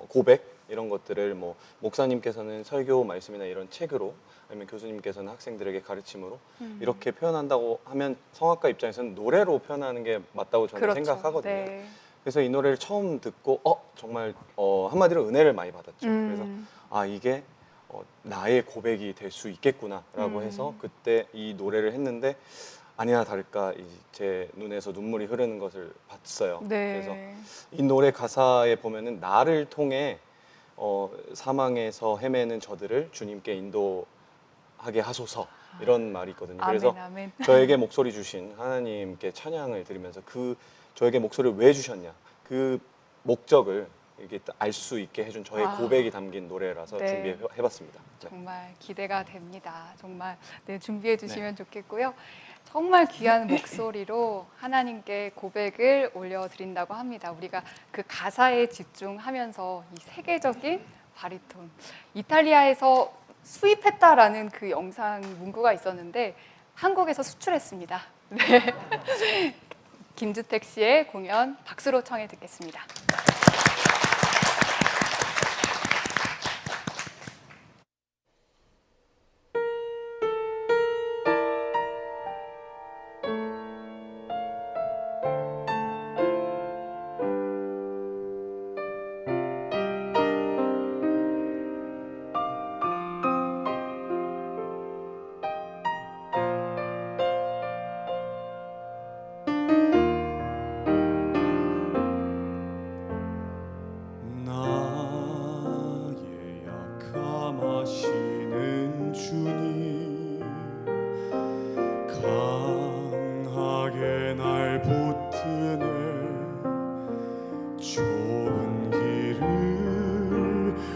고백 이런 것들을 뭐 목사님께서는 설교 말씀이나 이런 책으로 아니면 교수님께서는 학생들에게 가르침으로 이렇게 표현한다고 하면 성악가 입장에서는 노래로 표현하는 게 맞다고 저는 그렇죠. 생각하거든요. 네. 그래서 이 노래를 처음 듣고 정말 한마디로 은혜를 많이 받았죠. 그래서 이게 나의 고백이 될 수 있겠구나라고 해서 그때 이 노래를 했는데 아니나 다를까 제 눈에서 눈물이 흐르는 것을 봤어요. 네. 그래서 이 노래 가사에 보면은 나를 통해 사망에서 헤매는 저들을 주님께 인도하게 하소서 이런 말이 있거든요. 그래서 아멘. 저에게 목소리 주신 하나님께 찬양을 드리면서 저에게 목소리를 왜 주셨냐 그 목적을 이게 알 수 있게 해준 저의 고백이 담긴 노래라서 네. 준비해봤습니다. 네. 정말 기대가 됩니다. 정말 준비해 주시면 좋겠고요. 정말 귀한 목소리로 하나님께 고백을 올려드린다고 합니다. 우리가 그 가사에 집중하면서 이 세계적인 바리톤, 이탈리아에서 수입했다라는 그 영상 문구가 있었는데 한국에서 수출했습니다. 네. 김주택 씨의 공연 박수로 청해 듣겠습니다.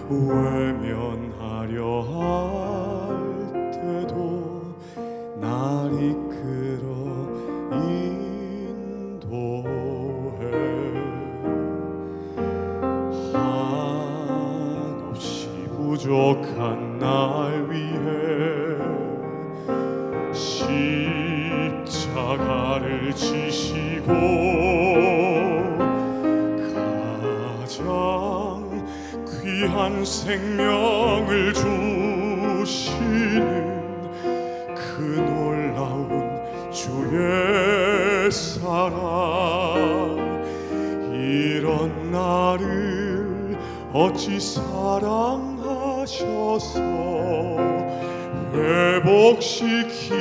외면하려 할 때도 날 이끌어 인도해 한없이 부족한 날 위해 십자가를 지시고 귀한 생명을 주시는 그 놀라운 주의 사랑 이런 나를 어찌 사랑하셔서 회복시키고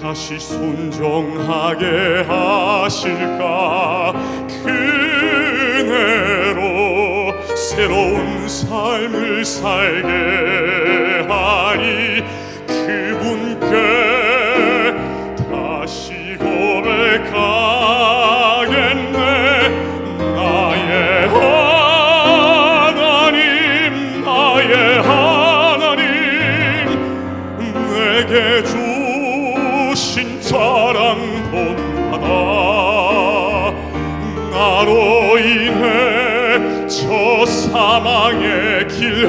다시 순종하게 하실까 그 새로운 삶을 살게 하니 그분께 다시 고백하겠네. 나의 하나님, 나의 하나님, 내게 주신 사랑 본받아 나로 인해 저 사망의 길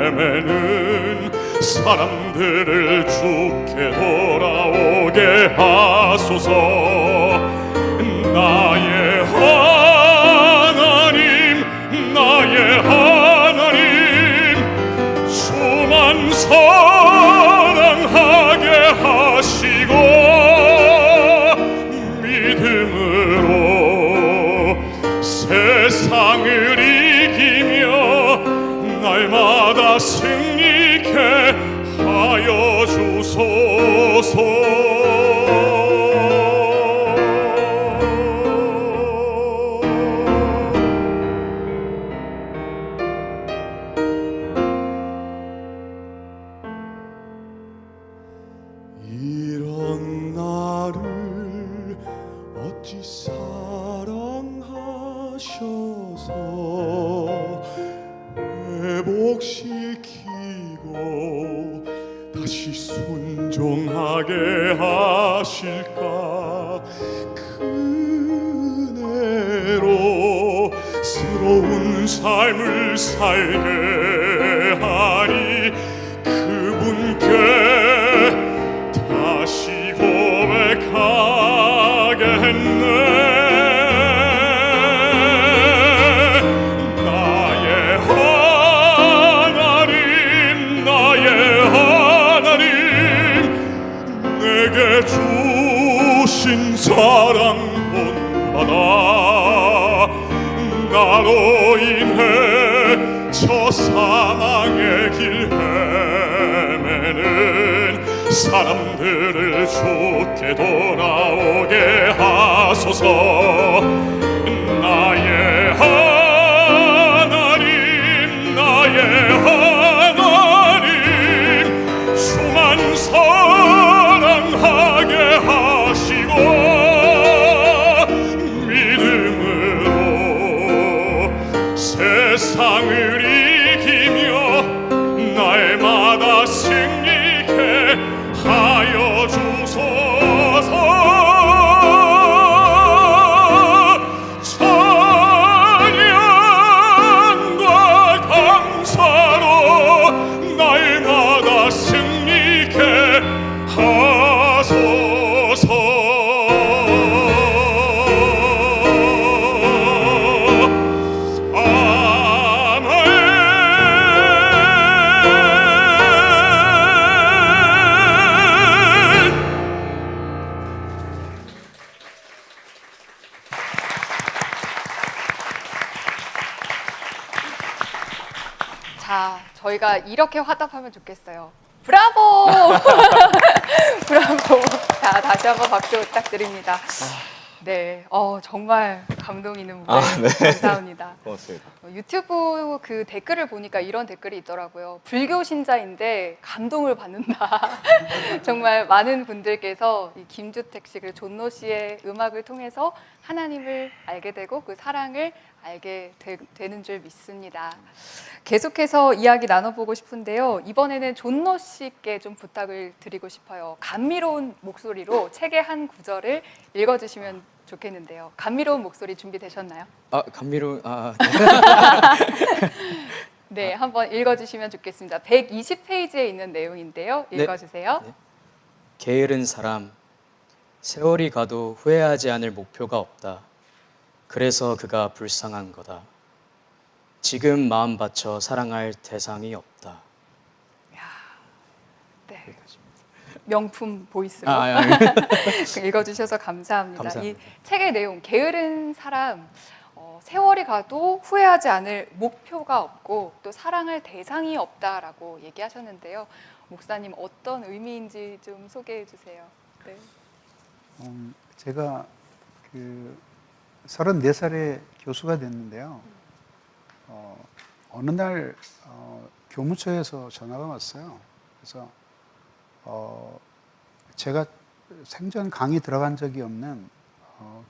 헤매는 사람들을 주께 돌아오게 하소서. 나의 하나님, 나의 하나님, 주만 사랑하게 하시고 믿음으로 세상을 이기며 날마다 승리케 하여 주소서. 이런 나를 어찌 사랑하셔서 회복시키고 다시 순종하게 하실까. 은혜로 새로운 삶을 살게 하니 그분께 다시 고백하겠네. 주신 사랑 본받아 나로 인해 저 사망의 길 헤매는 사람들을 주께 돌아오게 하소서. 나의 하나님, 나의 하나님, 주만 사랑하게 하시고 믿음으로 세상을 이기며 날마다 승리케 하여 주소서. 찬양과 감사로 날마다 승리케 하소서. 자, 저희가 이렇게 화답하면 좋겠어요. 브라보! 브라보! 자, 다시 한번 박수 부탁드립니다. 네, 정말 감동 있는 무대 네. 감사합니다. 고맙습니다. 유튜브 그 댓글을 보니까 이런 댓글이 있더라고요. 불교 신자인데 감동을 받는다. 정말 많은 분들께서 이 김주택 씨 그리고 존노 씨의 음악을 통해서 하나님을 알게 되고 그 사랑을 알게 되는 줄 믿습니다. 계속해서 이야기 나눠보고 싶은데요. 이번에는 존노 씨께 좀 부탁을 드리고 싶어요. 감미로운 목소리로 책의 한 구절을 읽어주시면 좋겠는데요. 감미로운 목소리 준비되셨나요? 감미로운 네, 한번 읽어주시면 좋겠습니다. 120페이지에 있는 내용인데요. 읽어주세요. 네. 게으른 사람, 세월이 가도 후회하지 않을 목표가 없다. 그래서 그가 불쌍한 거다. 지금 마음 바쳐 사랑할 대상이 없다. 네. 명품 보이스로 읽어주셔서 감사합니다. 감사합니다. 이 책의 내용, 게으른 사람, 세월이 가도 후회하지 않을 목표가 없고 또 사랑할 대상이 없다라고 얘기하셨는데요. 목사님 어떤 의미인지 좀 소개해 주세요. 네. 제가 34살에 교수가 됐는데요. 어느 날 교무처에서 전화가 왔어요. 그래서 제가 생전 강의 들어간 적이 없는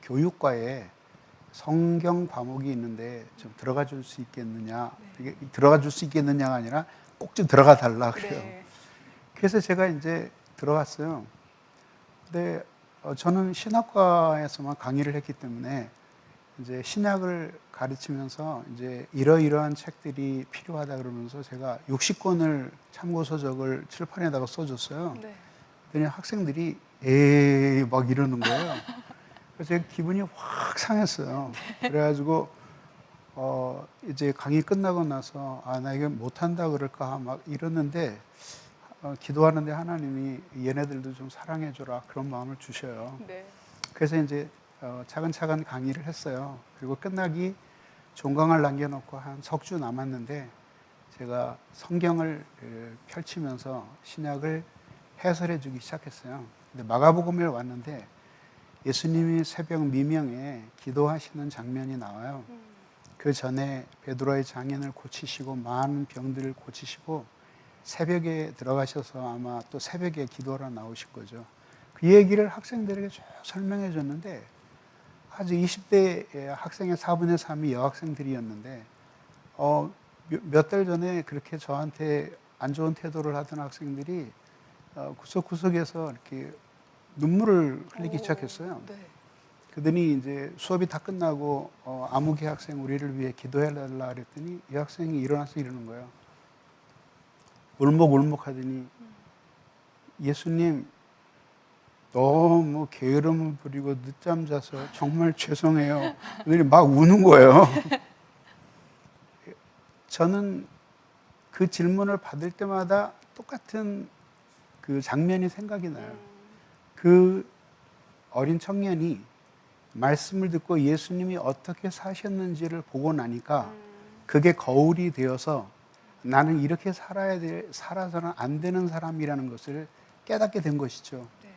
교육과에 성경 과목이 있는데 좀 들어가 줄 수 있겠느냐. 이게 들어가 줄 수 있겠느냐가 아니라 꼭 좀 들어가 달라 그래요. 네. 그래서 제가 이제 들어갔어요. 근데 저는 신학과에서만 강의를 했기 때문에 이제 신약을 가르치면서 이제 이러이러한 책들이 필요하다 그러면서 제가 60권을 참고서적을 칠판에다가 써줬어요. 네. 그랬더니 학생들이 에이 막 이러는 거예요. 그래서 제가 기분이 확 상했어요. 그래가지고 이제 강의 끝나고 나서 나 이거 못한다 그럴까 막 이러는데 기도하는데 하나님이 얘네들도 좀 사랑해줘라 그런 마음을 주셔요. 네. 그래서 이제 차근차근 강의를 했어요. 그리고 끝나기 종강을 남겨놓고 한 석 주 남았는데 제가 성경을 펼치면서 신약을 해설해 주기 시작했어요. 근데 마가복음에 왔는데 예수님이 새벽 미명에 기도하시는 장면이 나와요. 그 전에 베드로의 장인을 고치시고 많은 병들을 고치시고 새벽에 들어가셔서 아마 또 새벽에 기도하러 나오실 거죠. 그 얘기를 학생들에게 쭉 설명해 줬는데 아주 20대 학생의 4분의 3이 여학생들이었는데 몇 달 전에 그렇게 저한테 안 좋은 태도를 하던 학생들이 구석구석에서 이렇게 눈물을 흘리기 시작했어요. 네. 그러더니 이제 수업이 다 끝나고 아무개 학생 우리를 위해 기도해달라 그랬더니 이 학생이 일어나서 이러는 거예요. 울먹울먹 하더니 예수님 너무 게으름을 부리고 늦잠 자서 정말 죄송해요. 그러더니 막 우는 거예요. 저는 그 질문을 받을 때마다 똑같은 그 장면이 생각이 나요. 그 어린 청년이 말씀을 듣고 예수님이 어떻게 사셨는지를 보고 나니까 그게 거울이 되어서 나는 이렇게 살아서는 안 되는 사람이라는 것을 깨닫게 된 것이죠. 네.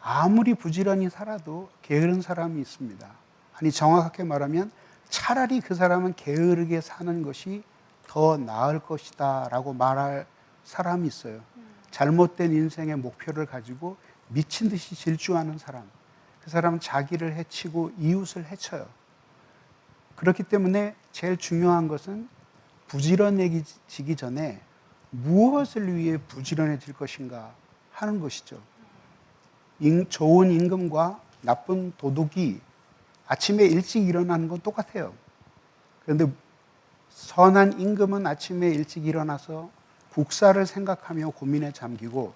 아무리 부지런히 살아도 게으른 사람이 있습니다. 아니 정확하게 말하면 차라리 그 사람은 게으르게 사는 것이 더 나을 것이다 라고 말할 사람이 있어요. 잘못된 인생의 목표를 가지고 미친 듯이 질주하는 사람. 그 사람은 자기를 해치고 이웃을 해쳐요. 그렇기 때문에 제일 중요한 것은 부지런해지기 전에 무엇을 위해 부지런해질 것인가 하는 것이죠. 좋은 임금과 나쁜 도둑이 아침에 일찍 일어나는 건 똑같아요. 그런데 선한 임금은 아침에 일찍 일어나서 국사를 생각하며 고민에 잠기고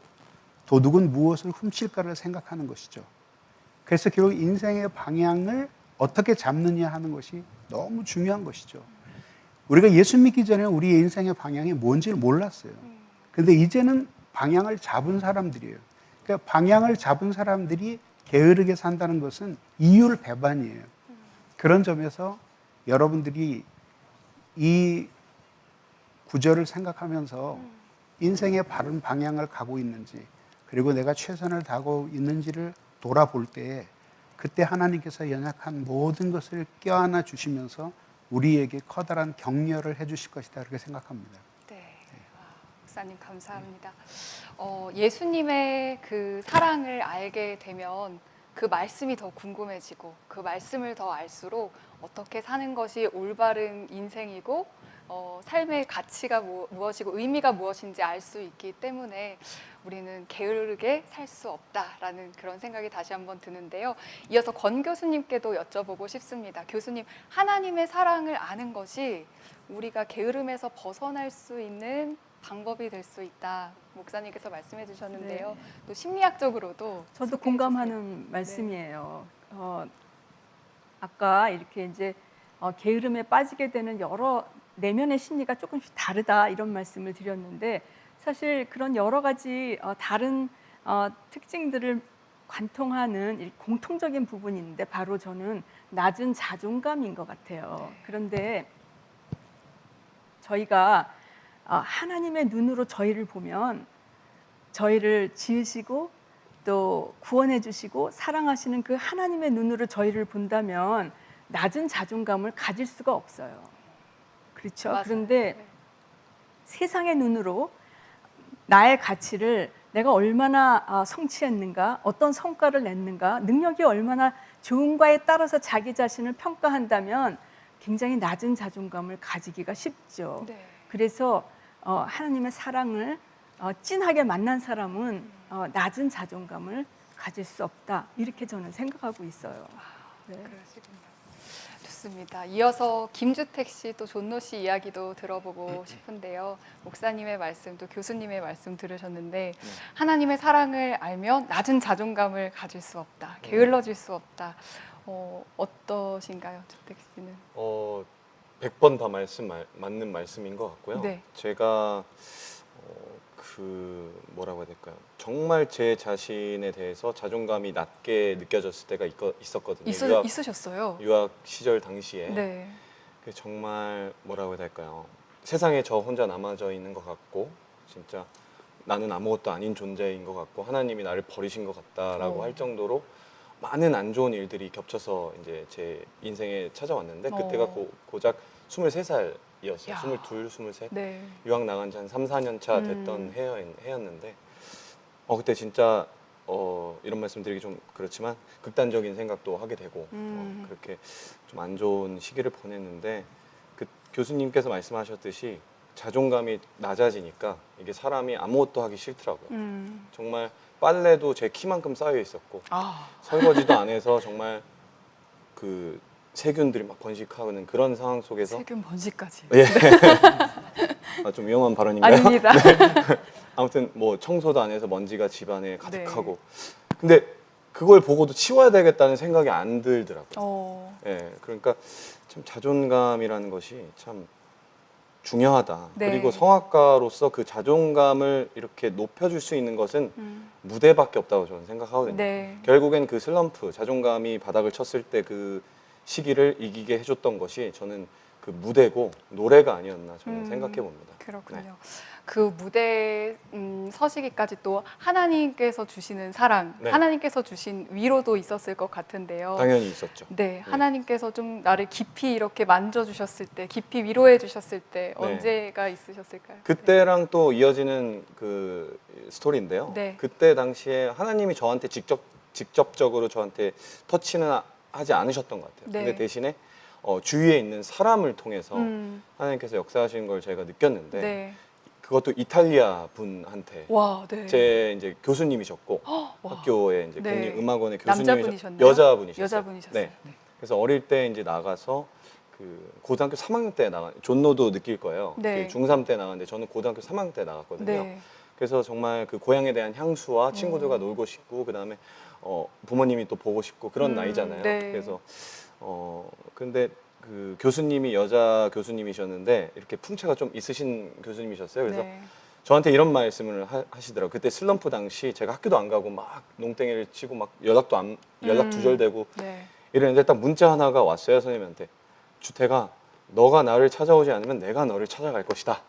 도둑은 무엇을 훔칠까를 생각하는 것이죠. 그래서 결국 인생의 방향을 어떻게 잡느냐 하는 것이 너무 중요한 것이죠. 우리가 예수 믿기 전에 우리의 인생의 방향이 뭔지를 몰랐어요. 그런데 이제는 방향을 잡은 사람들이에요. 그러니까 방향을 잡은 사람들이 게으르게 산다는 것은 이율 배반이에요. 그런 점에서 여러분들이 이 구절을 생각하면서 인생의 바른 방향을 가고 있는지 그리고 내가 최선을 다하고 있는지를 돌아볼 때에 그때 하나님께서 연약한 모든 것을 껴안아 주시면서 우리에게 커다란 격려를 해 주실 것이다 그렇게 생각합니다. 네. 목사님 감사합니다. 예수님의 그 사랑을 알게 되면 그 말씀이 더 궁금해지고 그 말씀을 더 알수록 어떻게 사는 것이 올바른 인생이고 삶의 가치가 무엇이고 의미가 무엇인지 알 수 있기 때문에 우리는 게으르게 살 수 없다라는 그런 생각이 다시 한번 드는데요. 이어서 권 교수님께도 여쭤보고 싶습니다. 교수님, 하나님의 사랑을 아는 것이 우리가 게으름에서 벗어날 수 있는 방법이 될 수 있다. 목사님께서 말씀해 주셨는데요. 네. 또 심리학적으로도 저도 소개해 공감하는 주세요. 말씀이에요. 아까 이렇게 이제 게으름에 빠지게 되는 여러 내면의 심리가 조금씩 다르다 이런 말씀을 드렸는데 사실 그런 여러 가지 다른 특징들을 관통하는 이 공통적인 부분이 있는데 바로 저는 낮은 자존감인 것 같아요. 네. 그런데 저희가 하나님의 눈으로 저희를 보면 저희를 지으시고 또 구원해 주시고 사랑하시는 그 하나님의 눈으로 저희를 본다면 낮은 자존감을 가질 수가 없어요. 그렇죠. 맞아요. 그런데 네. 세상의 눈으로 나의 가치를 내가 얼마나 성취했는가, 어떤 성과를 냈는가, 능력이 얼마나 좋은가에 따라서 자기 자신을 평가한다면 굉장히 낮은 자존감을 가지기가 쉽죠. 네. 그래서 하나님의 사랑을 찐하게 만난 사람은 낮은 자존감을 가질 수 없다. 이렇게 저는 생각하고 있어요. 네. 그러시군요. 좋습니다. 이어서 김주택 씨 또 존노 씨 이야기도 들어보고 싶은데요. 목사님의 말씀 또 교수님의 말씀 들으셨는데 하나님의 사랑을 알면 낮은 자존감을 가질 수 없다. 게을러질 수 없다. 어떠신가요, 주택 씨는? 100번 다 맞는 말씀인 것 같고요. 네. 제가 뭐라고 해야 될까요? 정말 제 자신에 대해서 자존감이 낮게 느껴졌을 때가 있었거든요. 있으셨어요? 유학 시절 당시에. 네. 정말 뭐라고 해야 될까요? 세상에 저 혼자 남아져 있는 것 같고 진짜 나는 아무것도 아닌 존재인 것 같고 하나님이 나를 버리신 것 같다라고 할 정도로 많은 안 좋은 일들이 겹쳐서 이제 제 인생에 찾아왔는데 그때가 고작 23살이었어요. 야. 22, 23. 네. 유학 나간 지 한 3, 4년 차 됐던 해였는데 그때 진짜 이런 말씀 드리기 좀 그렇지만 극단적인 생각도 하게 되고 그렇게 좀 안 좋은 시기를 보냈는데 그 교수님께서 말씀하셨듯이 자존감이 낮아지니까 이게 사람이 아무것도 하기 싫더라고요. 정말 빨래도 제 키만큼 쌓여 있었고 설거지도 안 해서 정말 그 세균들이 막 번식하는 그런 상황 속에서 세균 번식까지. 예. 좀 위험한 발언인가요? 아닙니다. 아무튼 뭐 청소도 안 해서 먼지가 집안에 가득하고 근데 그걸 보고도 치워야 되겠다는 생각이 안 들더라고요. 예, 그러니까 참 자존감이라는 것이 참 중요하다. 네. 그리고 성악가로서 그 자존감을 이렇게 높여줄 수 있는 것은 무대밖에 없다고 저는 생각하거든요. 네. 결국엔 그 슬럼프, 자존감이 바닥을 쳤을 때 그 시기를 이기게 해줬던 것이 저는 그 무대고 노래가 아니었나 저는 생각해 봅니다. 그렇군요. 네. 그 무대 서시기까지 또 하나님께서 주시는 사랑, 네. 하나님께서 주신 위로도 있었을 것 같은데요. 당연히 있었죠. 네, 하나님께서 좀 나를 깊이 이렇게 만져주셨을 때, 깊이 위로해 주셨을 때 네. 언제가 있으셨을까요? 그때랑 또 이어지는 그 스토리인데요. 네. 그때 당시에 하나님이 저한테 직접적으로 저한테 터치는 하지 않으셨던 것 같아요. 네. 근데 대신에 주위에 있는 사람을 통해서 하나님께서 역사하시는 걸 제가 느꼈는데 네. 그것도 이탈리아 분한테 와, 네. 제 이제 교수님이셨고 와. 학교에 이제 네. 국립음악원의 남자분이셨나요? 여자분이셨어요. 여자분이셨어요. 네. 그래서 어릴 때 이제 나가서 그 고등학교 3학년 때 존노도 느낄 거예요. 네. 그 중3 때 나갔는데 저는 고등학교 3학년 때 나갔거든요. 네. 그래서 정말 그 고향에 대한 향수와 친구들과 놀고 싶고 그다음에 부모님이 또 보고 싶고 그런 나이잖아요. 네. 그래서 근데 그 교수님이 여자 교수님이셨는데 이렇게 풍채가 좀 있으신 교수님이셨어요. 그래서 네. 저한테 이런 말씀을 하시더라고요. 그때 슬럼프 당시 제가 학교도 안 가고 막 농땡이를 치고 막 연락 두절되고 네. 이랬는데 딱 문자 하나가 왔어요. 선생님한테. 주태가 너가 나를 찾아오지 않으면 내가 너를 찾아갈 것이다.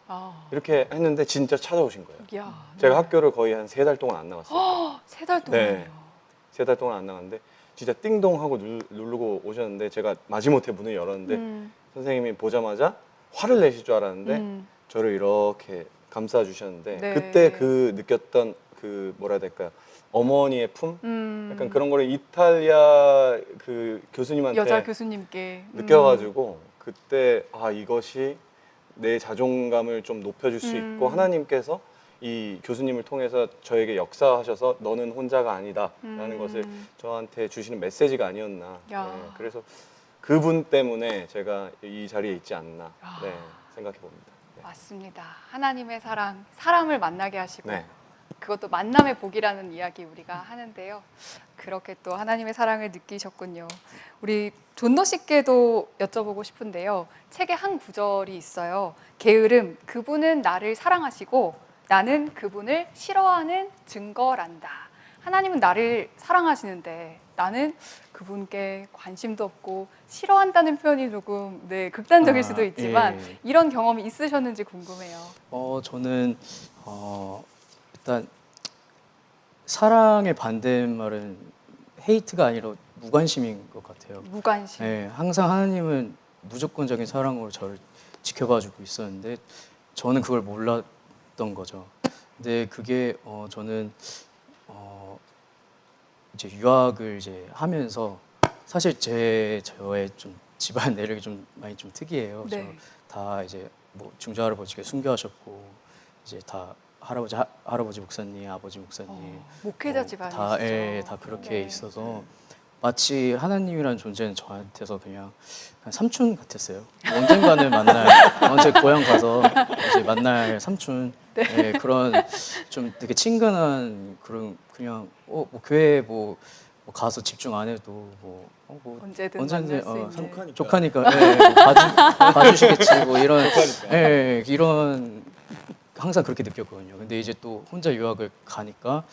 이렇게 했는데 진짜 찾아오신 거예요. 야, 제가 학교를 거의 한 3달 동안 안 나갔어요. 3달 동안요. 네. 3달 동안 안 나갔는데 진짜 띵동 하고 누르고 오셨는데 제가 마지못해 문을 열었는데 선생님이 보자마자 화를 내실 줄 알았는데 저를 이렇게 감싸 주셨는데 네. 그때 그 느꼈던 그 뭐라 해야 될까요? 어머니의 품? 약간 그런 거를 이탈리아 그 교수님한테 여자 교수님께 느껴가지고 그때 이것이 내 자존감을 좀 높여줄 수 있고 하나님께서 이 교수님을 통해서 저에게 역사하셔서 너는 혼자가 아니다라는 것을 저한테 주시는 메시지가 아니었나. 네, 그래서 그분 때문에 제가 이 자리에 있지 않나 생각해 봅니다. 네. 맞습니다. 하나님의 사랑, 사람을 만나게 하시고 네. 그것도 만남의 복이라는 이야기 우리가 하는데요. 그렇게 또 하나님의 사랑을 느끼셨군요. 우리 존노 씨께도 여쭤보고 싶은데요. 책에 한 구절이 있어요. 게으름, 그분은 나를 사랑하시고 나는 그분을 싫어하는 증거란다. 하나님은 나를 사랑하시는데 나는 그분께 관심도 없고 싫어한다는 표현이 조금 극단적일 수도 있지만 예. 이런 경험이 있으셨는지 궁금해요. 저는 일단 사랑의 반대말은 헤이트가 아니라 무관심인 것 같아요. 무관심. 네, 항상 하나님은 무조건적인 사랑으로 저를 지켜봐주고 있었는데 저는 그걸 몰랐던 거죠. 근데 그게 저는 이제 유학을 이제 하면서 사실 저의 좀 집안 내력이 좀 많이 좀 특이해요. 네. 다 이제 뭐 중조할아버지가 순교하셨고 이제 다 할아버지 목사님, 아버지 목사님 목회자 집안이시죠. 다 그렇게 네. 있어서 마치 하나님이라는 존재는 저한테서 그냥 삼촌 같았어요. 언젠가는 제 고향 가서 이제 만날 삼촌. 네, 그런 좀 되게 친근한 그런 그냥 뭐 교회 뭐 가서 집중 안 해도 언제든 만날 수 있는. 조카니까 뭐 봐주시겠지 뭐 이런 이런 항상 그렇게 느꼈거든요. 근데 이제 또 혼자 유학을 가니까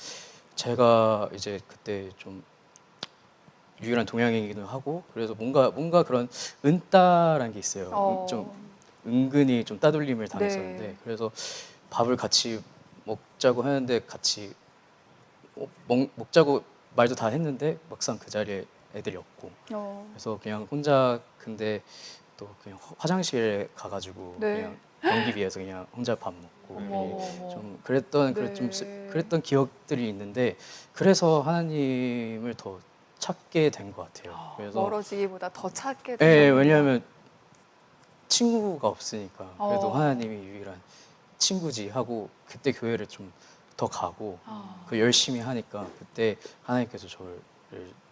제가 이제 그때 좀 유일한 동양인이기도 하고 그래서 뭔가 그런 은따라는 게 있어요. 좀 은근히 좀 따돌림을 당했었는데 네. 그래서 밥을 같이 먹자고 하는데 같이 먹자고 말도 다 했는데 막상 그 자리에 애들이 없고 그래서 그냥 혼자 근데 또 그냥 화장실에 가가지고 네. 그냥 연기 위해서 그냥 혼자 밥 먹고 좀 그랬던 네. 그랬던 기억들이 있는데 그래서 하나님을 더 찾게 된 것 같아요. 그래서 멀어지기보다 더 찾게 네, 되셨군요. 왜냐하면 친구가 없으니까 그래도 하나님이 유일한 친구지 하고 그때 교회를 좀 더 가고 그 열심히 하니까 그때 하나님께서 저를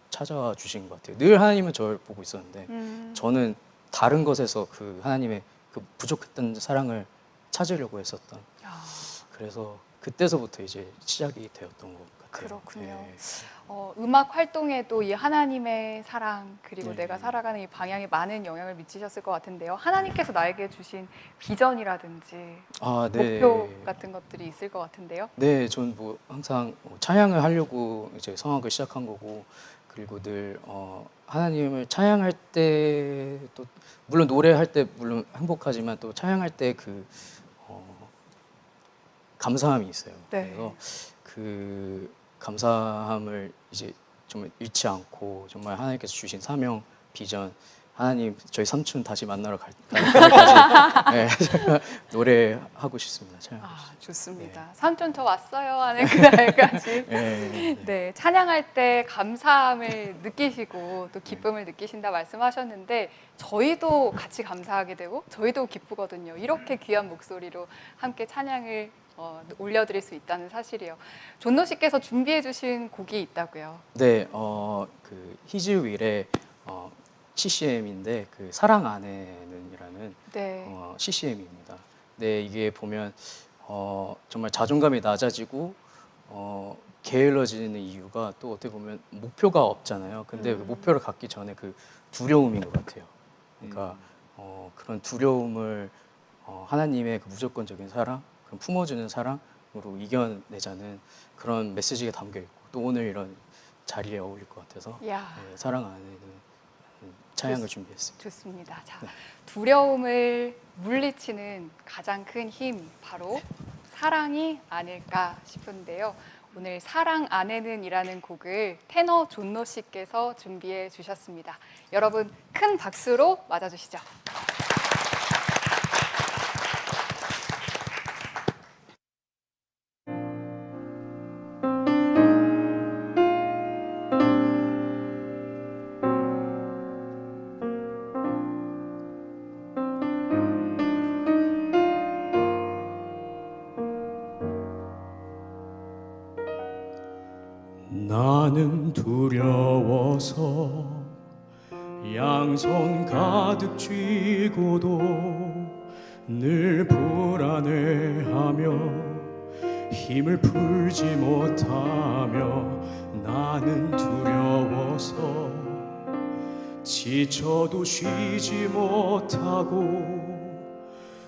찾아와 주신 것 같아요. 늘 하나님은 저를 보고 있었는데 저는 다른 것에서 그 하나님의 그 부족했던 사랑을 찾으려고 했었던 그래서 그때서부터 이제 시작이 되었던 것 같아요. 그렇군요. 네. 음악 활동에도 이 하나님의 사랑 그리고 네. 내가 살아가는 이 방향에 많은 영향을 미치셨을 것 같은데요. 하나님께서 나에게 주신 비전이라든지 네. 목표 같은 것들이 있을 것 같은데요. 네, 전 뭐 항상 찬양을 하려고 이제 성악을 시작한 거고 그리고 늘 하나님을 찬양할 때 또 물론 노래할 때 물론 행복하지만 또 찬양할 때 그 감사함이 있어요. 네. 그래서 그 감사함을 이제 좀 잃지 않고 정말 하나님께서 주신 사명, 비전, 하나님 저희 삼촌 다시 만나러 갈 때까지 네, 제가 노래하고 싶습니다. 찬양하고 싶습니다. 좋습니다. 네. 삼촌 저 왔어요 하는 그날까지 네, 찬양할 때 감사함을 느끼시고 또 기쁨을 느끼신다 말씀하셨는데 저희도 같이 감사하게 되고 저희도 기쁘거든요. 이렇게 귀한 목소리로 함께 찬양을 올려드릴 수 있다는 사실이요. 존노 씨께서 준비해 주신 곡이 있다고요. 네, 그 히즈윌의 CCM인데 그 사랑 안에는이라는 네. CCM입니다. 네, 이게 보면 정말 자존감이 낮아지고 게을러지는 이유가 또 어떻게 보면 목표가 없잖아요. 근데 그 목표를 갖기 전에 그 두려움인 것 같아요. 그러니까 그런 두려움을 하나님의 그 무조건적인 사랑, 그 품어주는 사랑으로 이겨내자는 그런 메시지가 담겨 있고 또 오늘 이런 자리에 어울릴 것 같아서 네, 사랑 안에는 찬양을 준비했습니다. 좋습니다. 자, 두려움을 물리치는 가장 큰 힘 바로 사랑이 아닐까 싶은데요. 오늘 사랑 안에는 이라는 곡을 테너 존노 씨께서 준비해 주셨습니다. 여러분 큰 박수로 맞아주시죠. 나는 두려워서 양손 가득 쥐고도 늘 불안해하며 힘을 풀지 못하며 나는 두려워서 지쳐도 쉬지 못하고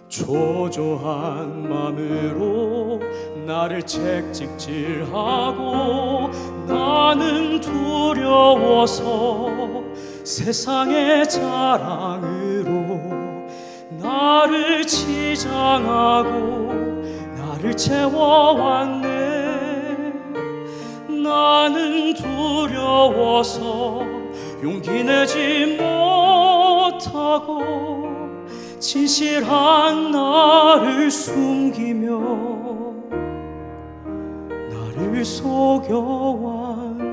초조한 마음으로 나를 채찍질하고 나는 두려워서 세상의 자랑으로 나를 치장하고 나를 채워왔네. 나는 두려워서 용기 내지 못하고 진실한 나를 숨기며 나를 속여왔네.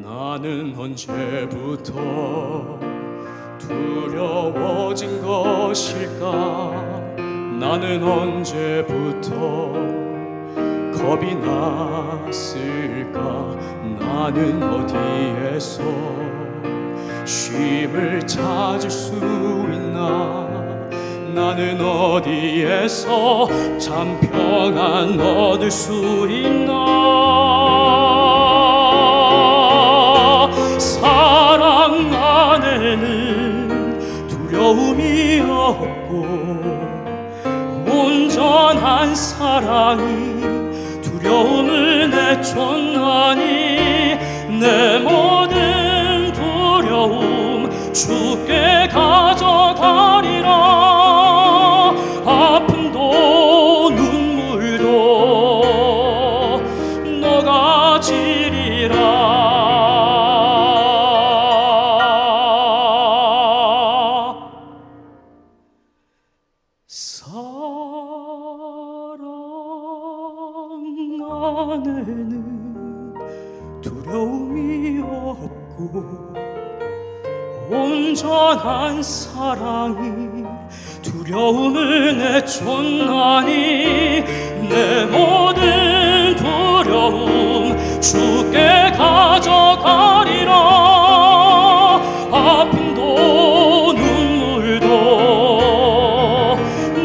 나는 언제부터 두려워진 것일까? 나는 언제부터 겁이 났을까? 나는 어디에서 쉼을 찾을 수 있나? 나는 어디에서 참 평안 얻을 수 있나? 사랑 안에는 두려움이 없고 온전한 사랑이 두려움을 내쫓나니 내 모든 두려움 주께 가져가리라. 아픔도 눈물도 너가 지리라. 안에는 두려움이 없고 온전한 사랑이 두려움을 내쫓나니 내 모든 두려움 주께 가져가리라. 아픔도 눈물도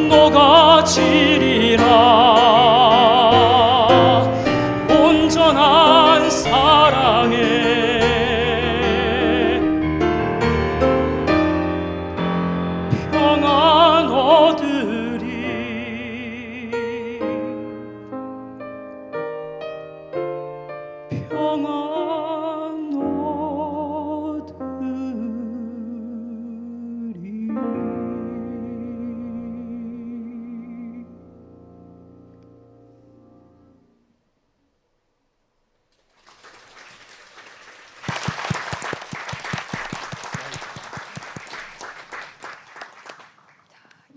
너가 지리라. 온전한 사랑에 평안 얻으리. 평안 얻으리.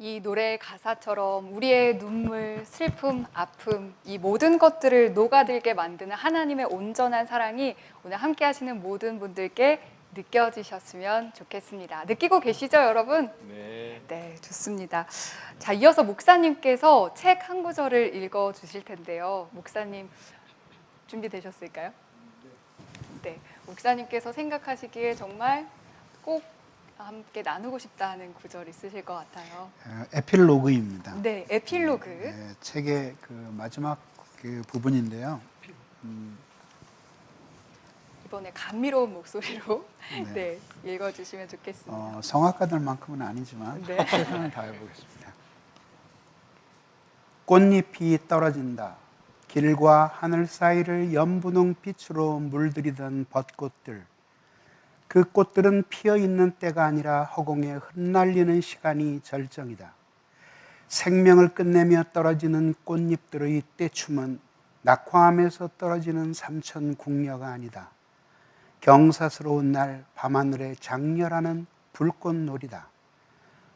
이 노래의 가사처럼 우리의 눈물, 슬픔, 아픔 이 모든 것들을 녹아들게 만드는 하나님의 온전한 사랑이 오늘 함께 하시는 모든 분들께 느껴지셨으면 좋겠습니다. 느끼고 계시죠, 여러분? 네. 네, 좋습니다. 자, 이어서 목사님께서 책 한 구절을 읽어 주실 텐데요. 목사님 준비되셨을까요? 네. 목사님께서 생각하시기에 정말 꼭 함께 나누고 싶다 하는 구절 있으실 것 같아요. 에필로그입니다. 네, 에필로그. 네, 책의 그 마지막 그 부분인데요. 이번에 감미로운 목소리로 네. 네, 읽어주시면 좋겠습니다. 성악가들만큼은 아니지만 네. 최선을 다해보겠습니다. 꽃잎이 떨어진다. 길과 하늘 사이를 연분홍 빛으로 물들이던 벚꽃들. 그 꽃들은 피어있는 때가 아니라 허공에 흩날리는 시간이 절정이다. 생명을 끝내며 떨어지는 꽃잎들의 떼춤은 낙화암에서 떨어지는 삼천궁녀가 아니다. 경사스러운 날 밤하늘에 장렬하는 불꽃놀이다.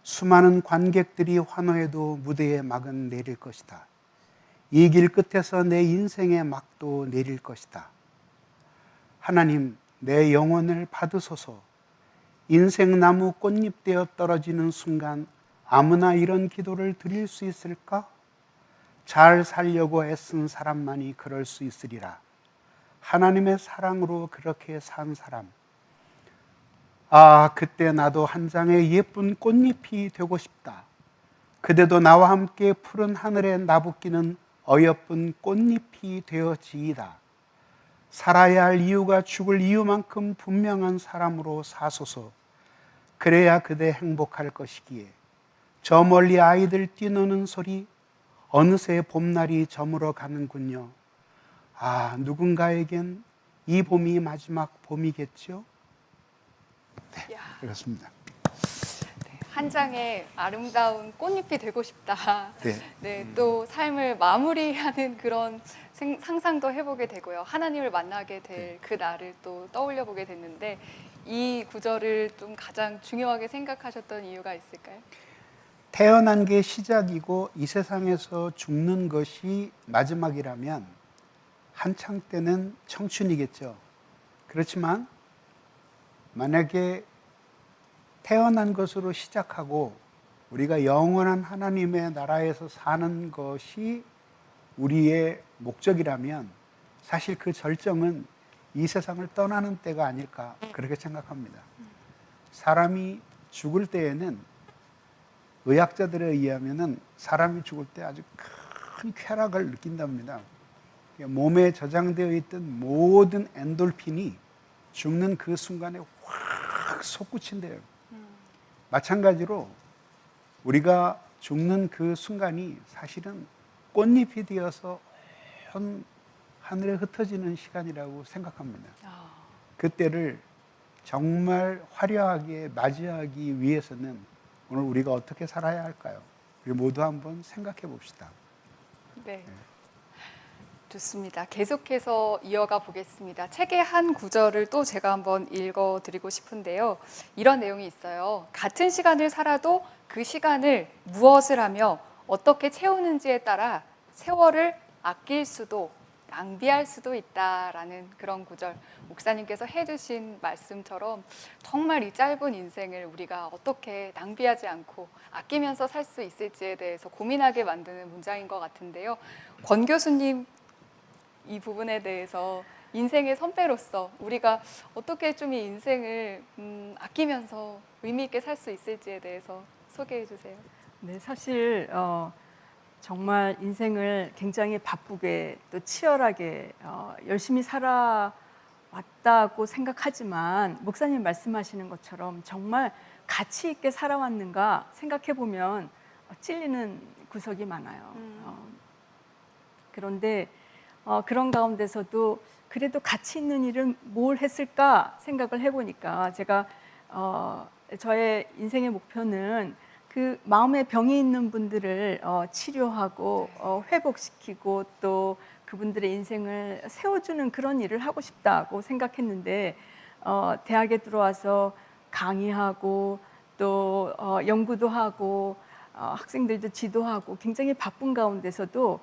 수많은 관객들이 환호해도 무대에 막은 내릴 것이다. 이 길 끝에서 내 인생의 막도 내릴 것이다. 하나님, 내 영혼을 받으소서. 인생나무 꽃잎 되어 떨어지는 순간 아무나 이런 기도를 드릴 수 있을까? 잘 살려고 애쓴 사람만이 그럴 수 있으리라. 하나님의 사랑으로 그렇게 산 사람. 아, 그때 나도 한 장의 예쁜 꽃잎이 되고 싶다. 그대도 나와 함께 푸른 하늘에 나부끼는 어여쁜 꽃잎이 되어지이다. 살아야 할 이유가 죽을 이유만큼 분명한 사람으로 사소서. 그래야 그대 행복할 것이기에. 저 멀리 아이들 뛰노는 소리, 어느새 봄날이 저물어 가는군요. 아, 누군가에겐 이 봄이 마지막 봄이겠죠? 네, 그렇습니다. 네, 한 장의 아름다운 꽃잎이 되고 싶다. 네. 네, 또 삶을 마무리하는 그런 상상도 해보게 되고요. 하나님을 만나게 될 그 날을 또 떠올려 보게 됐는데 이 구절을 좀 가장 중요하게 생각하셨던 이유가 있을까요? 태어난 게 시작이고 이 세상에서 죽는 것이 마지막이라면 한창 때는 청춘이겠죠. 그렇지만 만약에 태어난 것으로 시작하고 우리가 영원한 하나님의 나라에서 사는 것이 우리의 목적이라면 사실 그 절정은 이 세상을 떠나는 때가 아닐까 그렇게 생각합니다. 사람이 죽을 때에는 의학자들에 의하면은 사람이 죽을 때 아주 큰 쾌락을 느낀답니다. 몸에 저장되어 있던 모든 엔돌핀이 죽는 그 순간에 확 솟구친대요. 마찬가지로 우리가 죽는 그 순간이 사실은 꽃잎이 되어서 하늘에 흩어지는 시간이라고 생각합니다. 그때를 정말 화려하게 맞이하기 위해서는 오늘 우리가 어떻게 살아야 할까요? 우리 모두 한번 생각해 봅시다. 네. 좋습니다. 계속해서 이어가 보겠습니다. 책의 한 구절을 또 제가 한번 읽어드리고 싶은데요. 이런 내용이 있어요. 같은 시간을 살아도 그 시간을 무엇을 하며 어떻게 채우는지에 따라 세월을 아낄 수도 낭비할 수도 있다라는 그런 구절, 목사님께서 해주신 말씀처럼 정말 이 짧은 인생을 우리가 어떻게 낭비하지 않고 아끼면서 살 수 있을지에 대해서 고민하게 만드는 문장인 것 같은데요. 권 교수님, 이 부분에 대해서 인생의 선배로서 우리가 어떻게 좀 이 인생을 아끼면서 의미 있게 살 수 있을지에 대해서 소개해 주세요. 네, 사실 정말 인생을 굉장히 바쁘게 또 치열하게 열심히 살아왔다고 생각하지만 목사님 말씀하시는 것처럼 정말 가치 있게 살아왔는가 생각해 보면 찔리는 구석이 많아요. 그런데 그런 가운데서도 그래도 가치 있는 일은 뭘 했을까 생각을 해보니까 제가 저의 인생의 목표는 그 마음에 병이 있는 분들을 치료하고 회복시키고 또 그분들의 인생을 세워주는 그런 일을 하고 싶다고 생각했는데 대학에 들어와서 강의하고 또 연구도 하고 학생들도 지도하고 굉장히 바쁜 가운데서도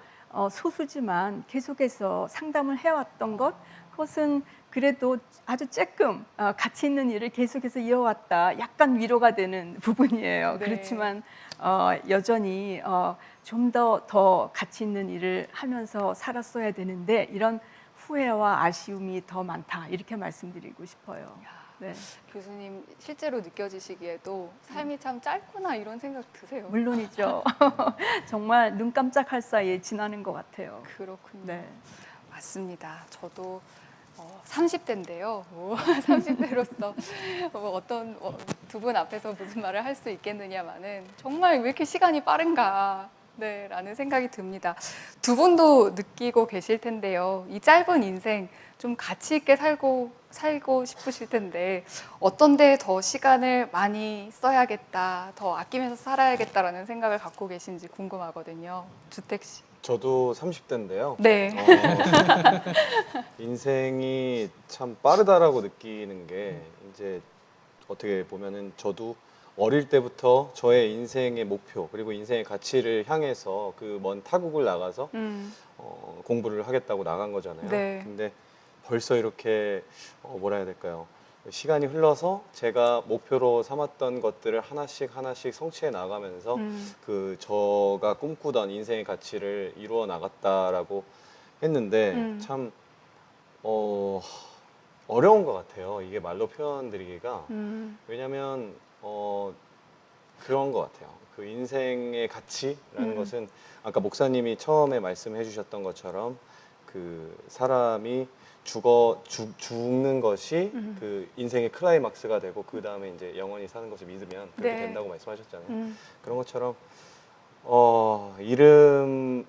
소수지만 계속해서 상담을 해왔던 것, 그것은 그래도 아주 조금 가치 있는 일을 계속해서 이어왔다. 약간 위로가 되는 부분이에요. 네. 그렇지만 여전히 좀 더 가치 있는 일을 하면서 살았어야 되는데 이런 후회와 아쉬움이 더 많다. 이렇게 말씀드리고 싶어요. 네. 교수님 실제로 느껴지시기에도 삶이 참 짧구나 이런 생각 드세요? 물론이죠. 정말 눈 깜짝할 사이에 지나는 것 같아요. 그렇군요. 네. 맞습니다. 저도 30대인데요. 30대로서 어떤 두 분 앞에서 무슨 말을 할 수 있겠느냐마는 정말 왜 이렇게 시간이 빠른가 네, 라는 생각이 듭니다. 두 분도 느끼고 계실 텐데요. 이 짧은 인생 좀 가치 있게 살고 싶으실 텐데 어떤 데에 더 시간을 많이 써야겠다, 더 아끼면서 살아야겠다라는 생각을 갖고 계신지 궁금하거든요. 주택 씨. 저도 30대인데요. 네. 인생이 참 빠르다라고 느끼는 게 이제 어떻게 보면은 저도 어릴 때부터 저의 인생의 목표 그리고 인생의 가치를 향해서 그 먼 타국을 나가서 공부를 하겠다고 나간 거잖아요. 네. 근데 벌써 이렇게 뭐라 해야 될까요? 시간이 흘러서 제가 목표로 삼았던 것들을 하나씩 성취해 나가면서 그 저가 꿈꾸던 인생의 가치를 이루어 나갔다라고 했는데 참 어려운 것 같아요. 이게 말로 표현드리기가 왜냐하면 그런 것 같아요. 그 인생의 가치라는 것은 아까 목사님이 처음에 말씀해 주셨던 것처럼 그 사람이 죽는 것이 그 인생의 클라이막스가 되고 그 다음에 이제 영원히 사는 것을 믿으면 그렇게 네. 된다고 말씀하셨잖아요. 그런 것처럼 이름을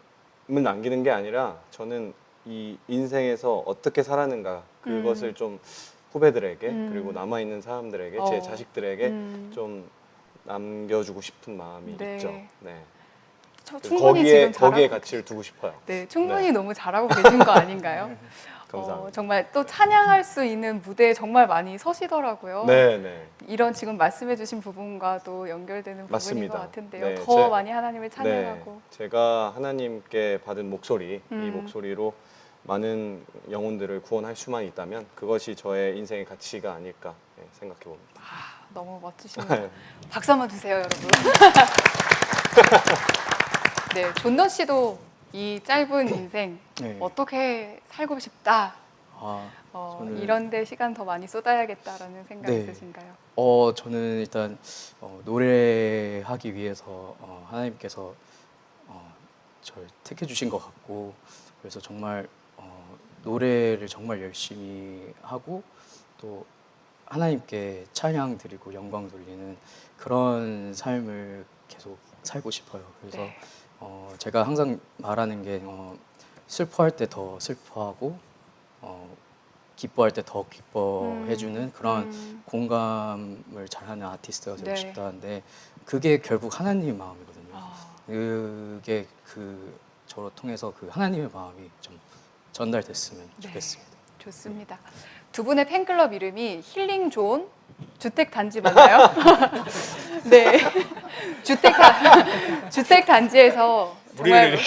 남기는 게 아니라 저는 이 인생에서 어떻게 살았는가 그것을 좀 후배들에게 그리고 남아있는 사람들에게 제 자식들에게 좀 남겨주고 싶은 마음이 네. 있죠. 네. 충분히 지금 거기에 잘하고 가치를 두고 싶어요. 네, 충분히 네. 너무 잘하고 계신 거 아닌가요? 감사합니다. 정말 또 찬양할 수 있는 무대에 정말 많이 서시더라고요. 네, 네. 이런 지금 말씀해주신 부분과도 연결되는 부분인 맞습니다. 것 같은데요. 네, 더 많이 하나님을 찬양하고. 네, 제가 하나님께 받은 목소리, 이 음. 목소리로 많은 영혼들을 구원할 수만 있다면 그것이 저의 인생의 가치가 아닐까 생각해 봅니다. 너무 멋지십니다. 박수 한번 주세요, 여러분. 네, 존너 씨도 이 짧은 인생 네. 어떻게 살고 싶다. 저는- 이런데 시간 더 많이 쏟아야겠다라는 생각 네. 있으신가요? 저는 일단 노래하기 위해서 하나님께서 저를 택해 주신 것 같고, 그래서 정말 노래를 정말 열심히 하고 또 하나님께 찬양 드리고 영광 돌리는 그런 삶을 계속 살고 싶어요. 그래서 네. 제가 항상 말하는 게 슬퍼할 때 더 슬퍼하고 기뻐할 때 더 기뻐해주는 그런 공감을 잘하는 아티스트가 되고 네. 싶다는데, 그게 결국 하나님의 마음이거든요. 아. 그게 저로 통해서 그 하나님의 마음이 좀 전달됐으면 네. 좋겠습니다. 좋습니다. 두 분의 팬클럽 이름이 힐링존 주택 단지 맞나요? 네. 주택 단지에서 정말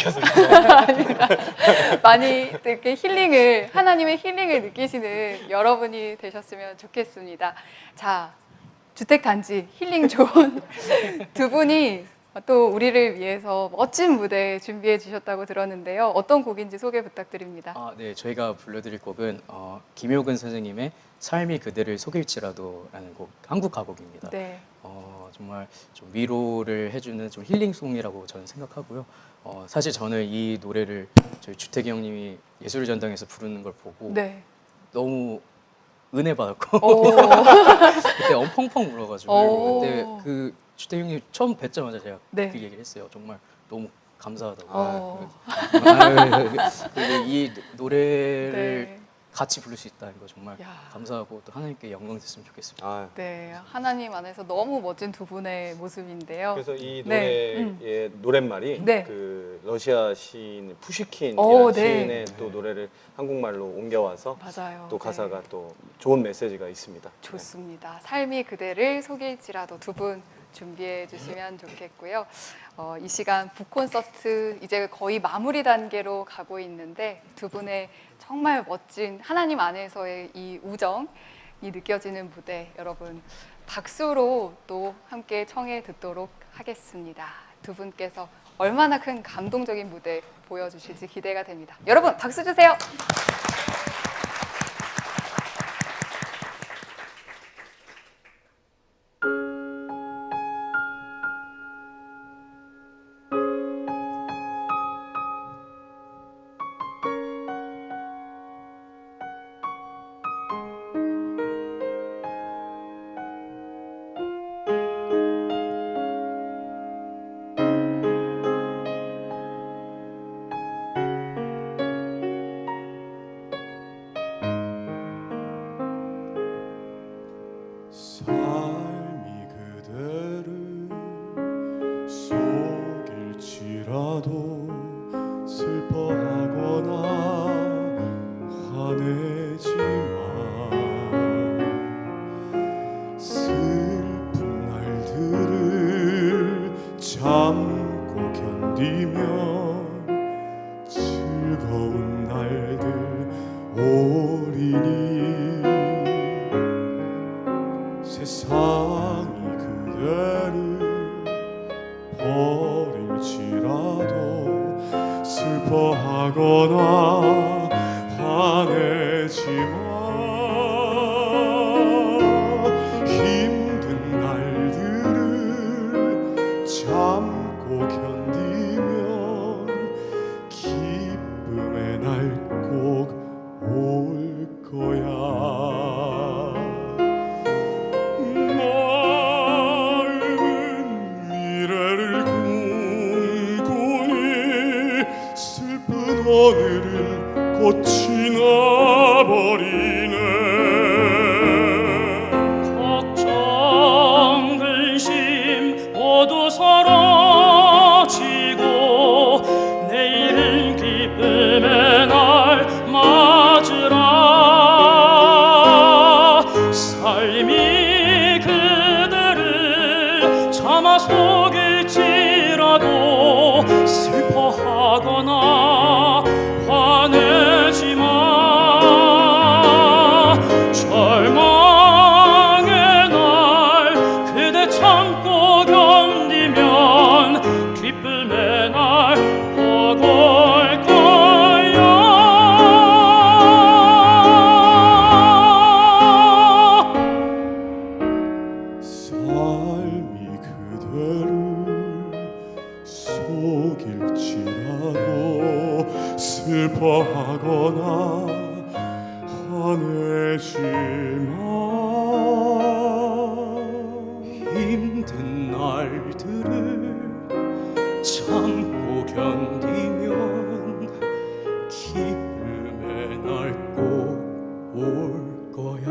많이 이렇게 하나님의 힐링을 느끼시는 여러분이 되셨으면 좋겠습니다. 자, 주택 단지 힐링존 두 분이 또 우리를 위해서 멋진 무대 준비해 주셨다고 들었는데요. 어떤 곡인지 소개 부탁드립니다. 네, 저희가 불러드릴 곡은 김효근 선생님의 삶이 그대를 속일지라도라는 곡, 한국 가곡입니다. 네. 정말 좀 위로를 해주는 좀 힐링송이라고 저는 생각하고요. 사실 저는 이 노래를 저희 주택이 형님이 예술의 전당에서 부르는 걸 보고 네. 너무 은혜 받았고 그때 펑펑 울어가지고 오. 그때 그 주택이 형님 처음 뵙자마자 제가 네. 그 얘기를 했어요. 정말 너무 감사하다고. 어. 그리고 이 노래를 네. 같이 부를 수 있다는 거 정말 야. 감사하고 또 하나님께 영광 됐으면 좋겠습니다. 네, 하나님 안에서 너무 멋진 두 분의 모습인데요. 그래서 이 네. 노래의 노랫말이 네. 그 러시아 시인 푸시킨이라는 네. 시인의 또 노래를 한국말로 옮겨와서 맞아요. 또 네. 가사가 또 좋은 메시지가 있습니다. 좋습니다. 삶이 그대를 속일지라도 두 분 준비해 주시면 좋겠고요. 이 시간 북콘서트 이제 거의 마무리 단계로 가고 있는데 두 분의 정말 멋진 하나님 안에서의 이 우정이 느껴지는 무대 여러분 박수로 또 함께 청해 듣도록 하겠습니다. 두 분께서 얼마나 큰 감동적인 무대 보여주실지 기대가 됩니다. 여러분 박수 주세요. 삶이 그대를 속일지라도 슬퍼하거나 화내지마 슬픈 날들을 참고 견디면 즐거운 날들 오리니 세상이 그대를 버릴지라도 슬퍼하거나 화내지마 힘든 날들을 참고 견디면 기쁨의 날 꼭 올 거야 마음은 미래를 꿈꾸니 슬픈 오늘은 곧 지나버리네 걱정 근심 화내지마. 힘든 날들을 참고 견디면 기쁨의 날 꼭 올 거야.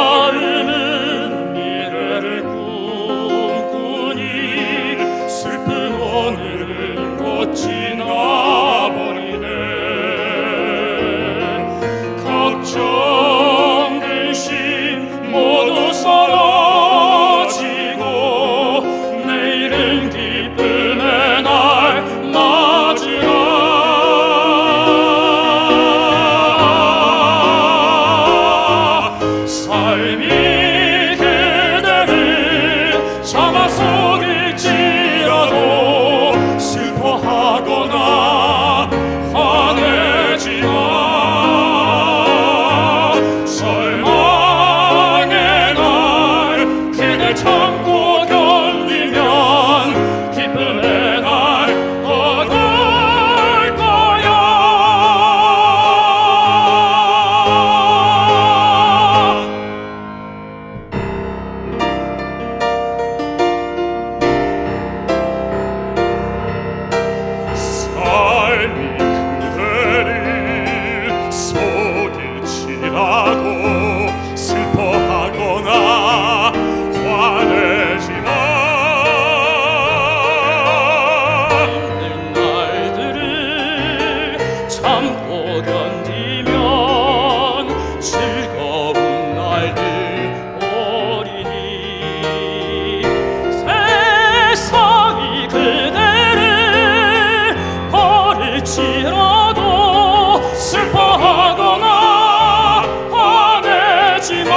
마음은 미래를 꿈꾸니 슬픈 오늘은 곧 지나버리네. 걱정 근심 모두 사라지고 내일은 기쁨의 날 맞으라. 삶이 그대를 잡아 속일지라도 슬퍼하거나 화내지 마. 절망의 날 그대 참고 견디면 기쁨의 날 얻을 거야. 삶이 그대를 속일지라도 슬퍼하거나 화내지 마. 힘든 날들을 참고 견디면 즐거운 날들 오리니. 세상이 그대를 버릴지라도 슬퍼하거나 화내지 마.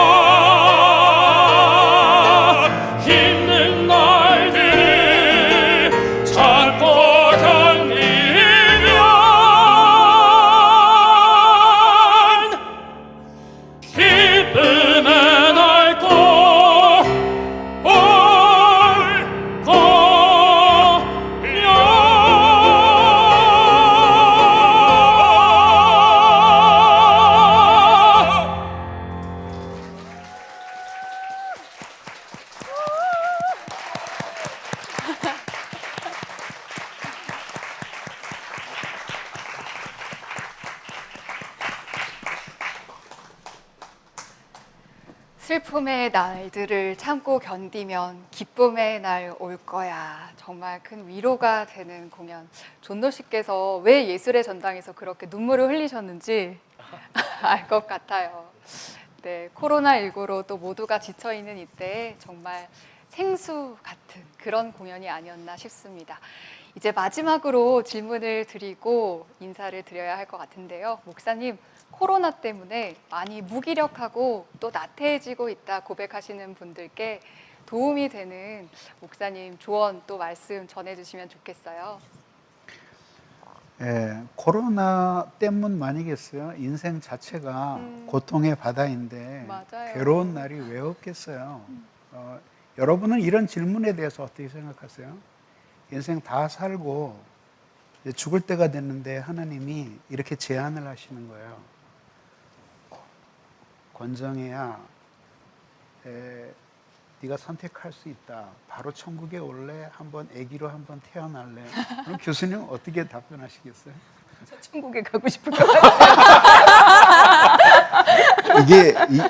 힘든 날들을 참고 견디면 기쁨의 날 꼭 올 거야. 슬픔의 날들을 참고 견디면 기쁨의 날 올 거야. 정말 큰 위로가 되는 공연. 존노 씨께서 왜 예술의 전당에서 그렇게 눈물을 흘리셨는지 알 것 같아요. 네, 코로나19로 또 모두가 지쳐있는 이때에 정말 생수 같은 그런 공연이 아니었나 싶습니다. 이제 마지막으로 질문을 드리고 인사를 드려야 할 것 같은데요. 목사님, 코로나 때문에 많이 무기력하고 또 나태해지고 있다 고백하시는 분들께 도움이 되는 목사님 조언 또 말씀 전해주시면 좋겠어요. 예, 코로나 때문만이겠어요. 인생 자체가 고통의 바다인데 맞아요. 괴로운 날이 왜 없겠어요. 여러분은 이런 질문에 대해서 어떻게 생각하세요? 인생 다 살고 이제 죽을 때가 됐는데 하나님이 이렇게 제안을 하시는 거예요. 권정혜야, 네가 선택할 수 있다. 바로 천국에 올래? 한번 아기로 한번 태어날래? 그럼 교수님 어떻게 답변하시겠어요? 저 천국에 가고 싶을 것 같아요.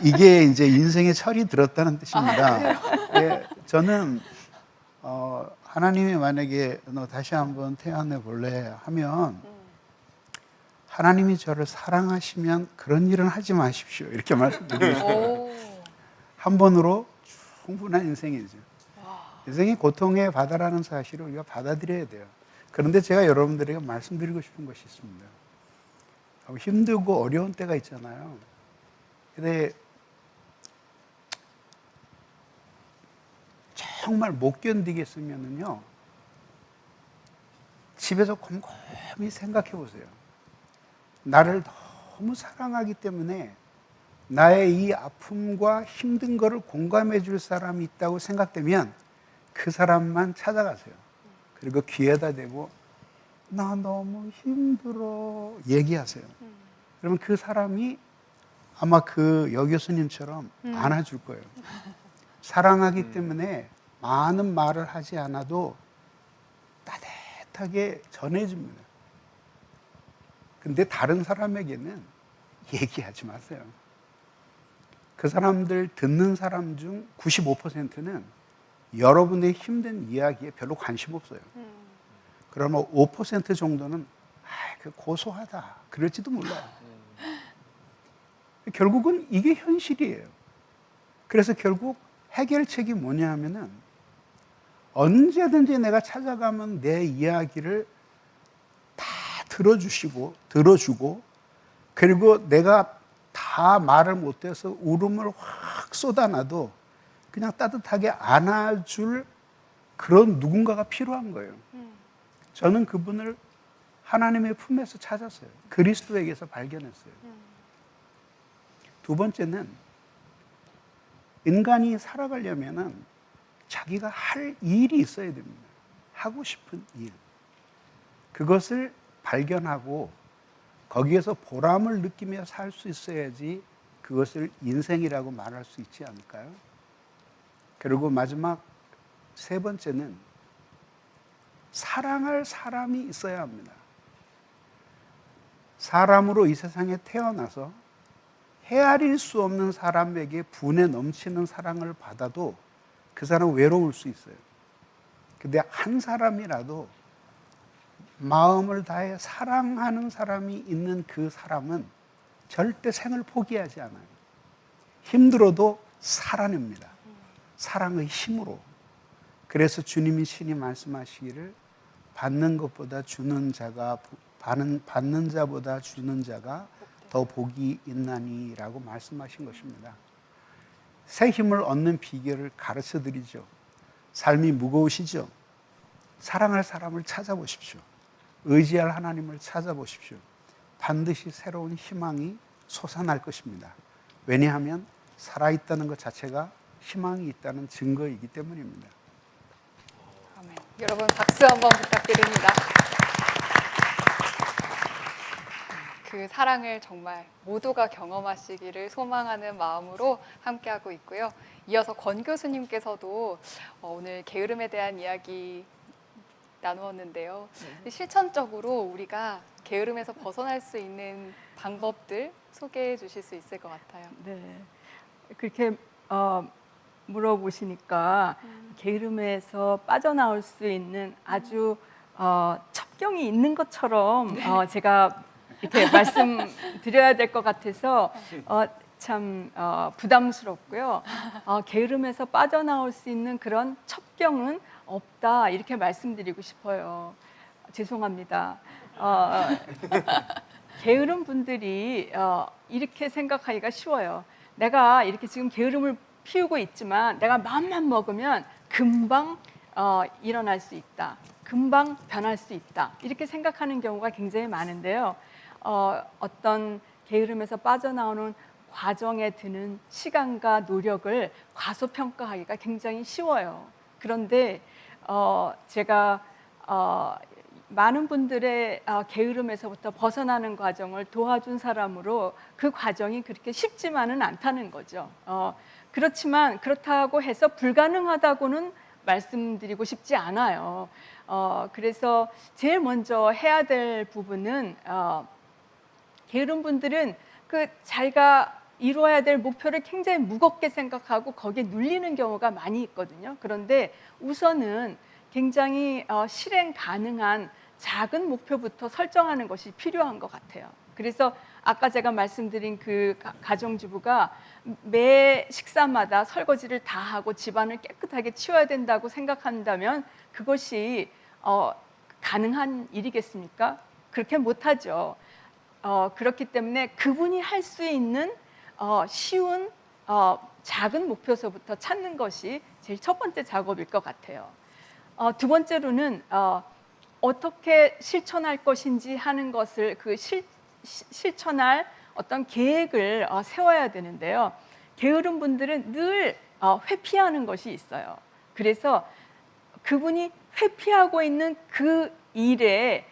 이게 이제 인생의 철이 들었다는 뜻입니다. 예, 저는 하나님이 만약에 너 다시 한번 태어나 볼래 하면 하나님이 저를 사랑하시면 그런 일은 하지 마십시오. 이렇게 말씀드리고 싶어요. 한 번으로 충분한 인생이죠. 인생이 고통의 바다라는 사실을 우리가 받아들여야 돼요. 그런데 제가 여러분들에게 말씀드리고 싶은 것이 있습니다. 힘들고 어려운 때가 있잖아요. 근데 정말 못 견디겠으면요, 집에서 곰곰이 생각해 보세요. 나를 너무 사랑하기 때문에 나의 이 아픔과 힘든 거를 공감해 줄 사람이 있다고 생각되면 그 사람만 찾아가세요. 그리고 귀에다 대고 나 너무 힘들어 얘기하세요. 그러면 그 사람이 아마 그 여 교수님처럼 안아줄 거예요. 사랑하기 때문에 많은 말을 하지 않아도 따뜻하게 전해줍니다. 근데 다른 사람에게는 얘기하지 마세요. 그 사람들 듣는 사람 중 95%는 여러분의 힘든 이야기에 별로 관심 없어요. 그러면 5% 정도는 그 고소하다 그럴지도 몰라요. 결국은 이게 현실이에요. 그래서 결국 해결책이 뭐냐 하면은 언제든지 내가 찾아가면 내 이야기를 다 들어주고 그리고 내가 다 말을 못해서 울음을 확 쏟아놔도 그냥 따뜻하게 안아줄 그런 누군가가 필요한 거예요. 저는 그분을 하나님의 품에서 찾았어요. 그리스도에게서 발견했어요. 두 번째는 인간이 살아가려면은 자기가 할 일이 있어야 됩니다. 하고 싶은 일. 그것을 발견하고 거기에서 보람을 느끼며 살 수 있어야지 그것을 인생이라고 말할 수 있지 않을까요? 그리고 마지막 세 번째는 사랑할 사람이 있어야 합니다. 사람으로 이 세상에 태어나서 헤아릴 수 없는 사람에게 분에 넘치는 사랑을 받아도 그 사람은 외로울 수 있어요. 근데 한 사람이라도 마음을 다해 사랑하는 사람이 있는 그 사람은 절대 생을 포기하지 않아요. 힘들어도 살아냅니다. 사랑의 힘으로. 그래서 주님이 신이 말씀하시기를 받는 것보다 주는 자가 받는 자보다 주는 자가 더 복이 있나니라고 말씀하신 것입니다. 새 힘을 얻는 비결을 가르쳐 드리죠. 삶이 무거우시죠? 사랑할 사람을 찾아보십시오. 의지할 하나님을 찾아보십시오. 반드시 새로운 희망이 솟아날 것입니다. 왜냐하면 살아있다는 것 자체가 희망이 있다는 증거이기 때문입니다. 아멘. 여러분 박수 한번 부탁드립니다. 그 사랑을 정말 모두가 경험하시기를 소망하는 마음으로 함께하고 있고요. 이어서 권 교수님께서도 오늘 게으름에 대한 이야기 나누었는데요. 실천적으로 우리가 게으름에서 벗어날 수 있는 방법들 소개해 주실 수 있을 것 같아요. 네, 그렇게 물어보시니까 게으름에서 빠져나올 수 있는 아주 첩경이 있는 것처럼 제가 이렇게 말씀드려야 될 것 같아서 참 부담스럽고요. 게으름에서 빠져나올 수 있는 그런 첩경은 없다 이렇게 말씀드리고 싶어요. 죄송합니다. 게으른 분들이 이렇게 생각하기가 쉬워요. 내가 이렇게 지금 게으름을 피우고 있지만 내가 마음만 먹으면 금방 일어날 수 있다. 금방 변할 수 있다. 이렇게 생각하는 경우가 굉장히 많은데요. 어떤 게으름에서 빠져나오는 과정에 드는 시간과 노력을 과소평가하기가 굉장히 쉬워요. 그런데 제가 많은 분들의 게으름에서부터 벗어나는 과정을 도와준 사람으로 그 과정이 그렇게 쉽지만은 않다는 거죠. 그렇지만 그렇다고 해서 불가능하다고는 말씀드리고 싶지 않아요. 그래서 제일 먼저 해야 될 부분은 게으른 분들은 그 자기가 이루어야 될 목표를 굉장히 무겁게 생각하고 거기에 눌리는 경우가 많이 있거든요. 그런데 우선은 굉장히 실행 가능한 작은 목표부터 설정하는 것이 필요한 것 같아요. 그래서 아까 제가 말씀드린 그 가정주부가 매 식사마다 설거지를 다 하고 집안을 깨끗하게 치워야 된다고 생각한다면 그것이 가능한 일이겠습니까? 그렇게 못하죠. 그렇기 때문에 그분이 할 수 있는 쉬운 작은 목표서부터 찾는 것이 제일 첫 번째 작업일 것 같아요. 두 번째로는 어떻게 실천할 것인지 하는 것을 실천할 어떤 계획을 세워야 되는데요. 게으른 분들은 늘 회피하는 것이 있어요. 그래서 그분이 회피하고 있는 그 일에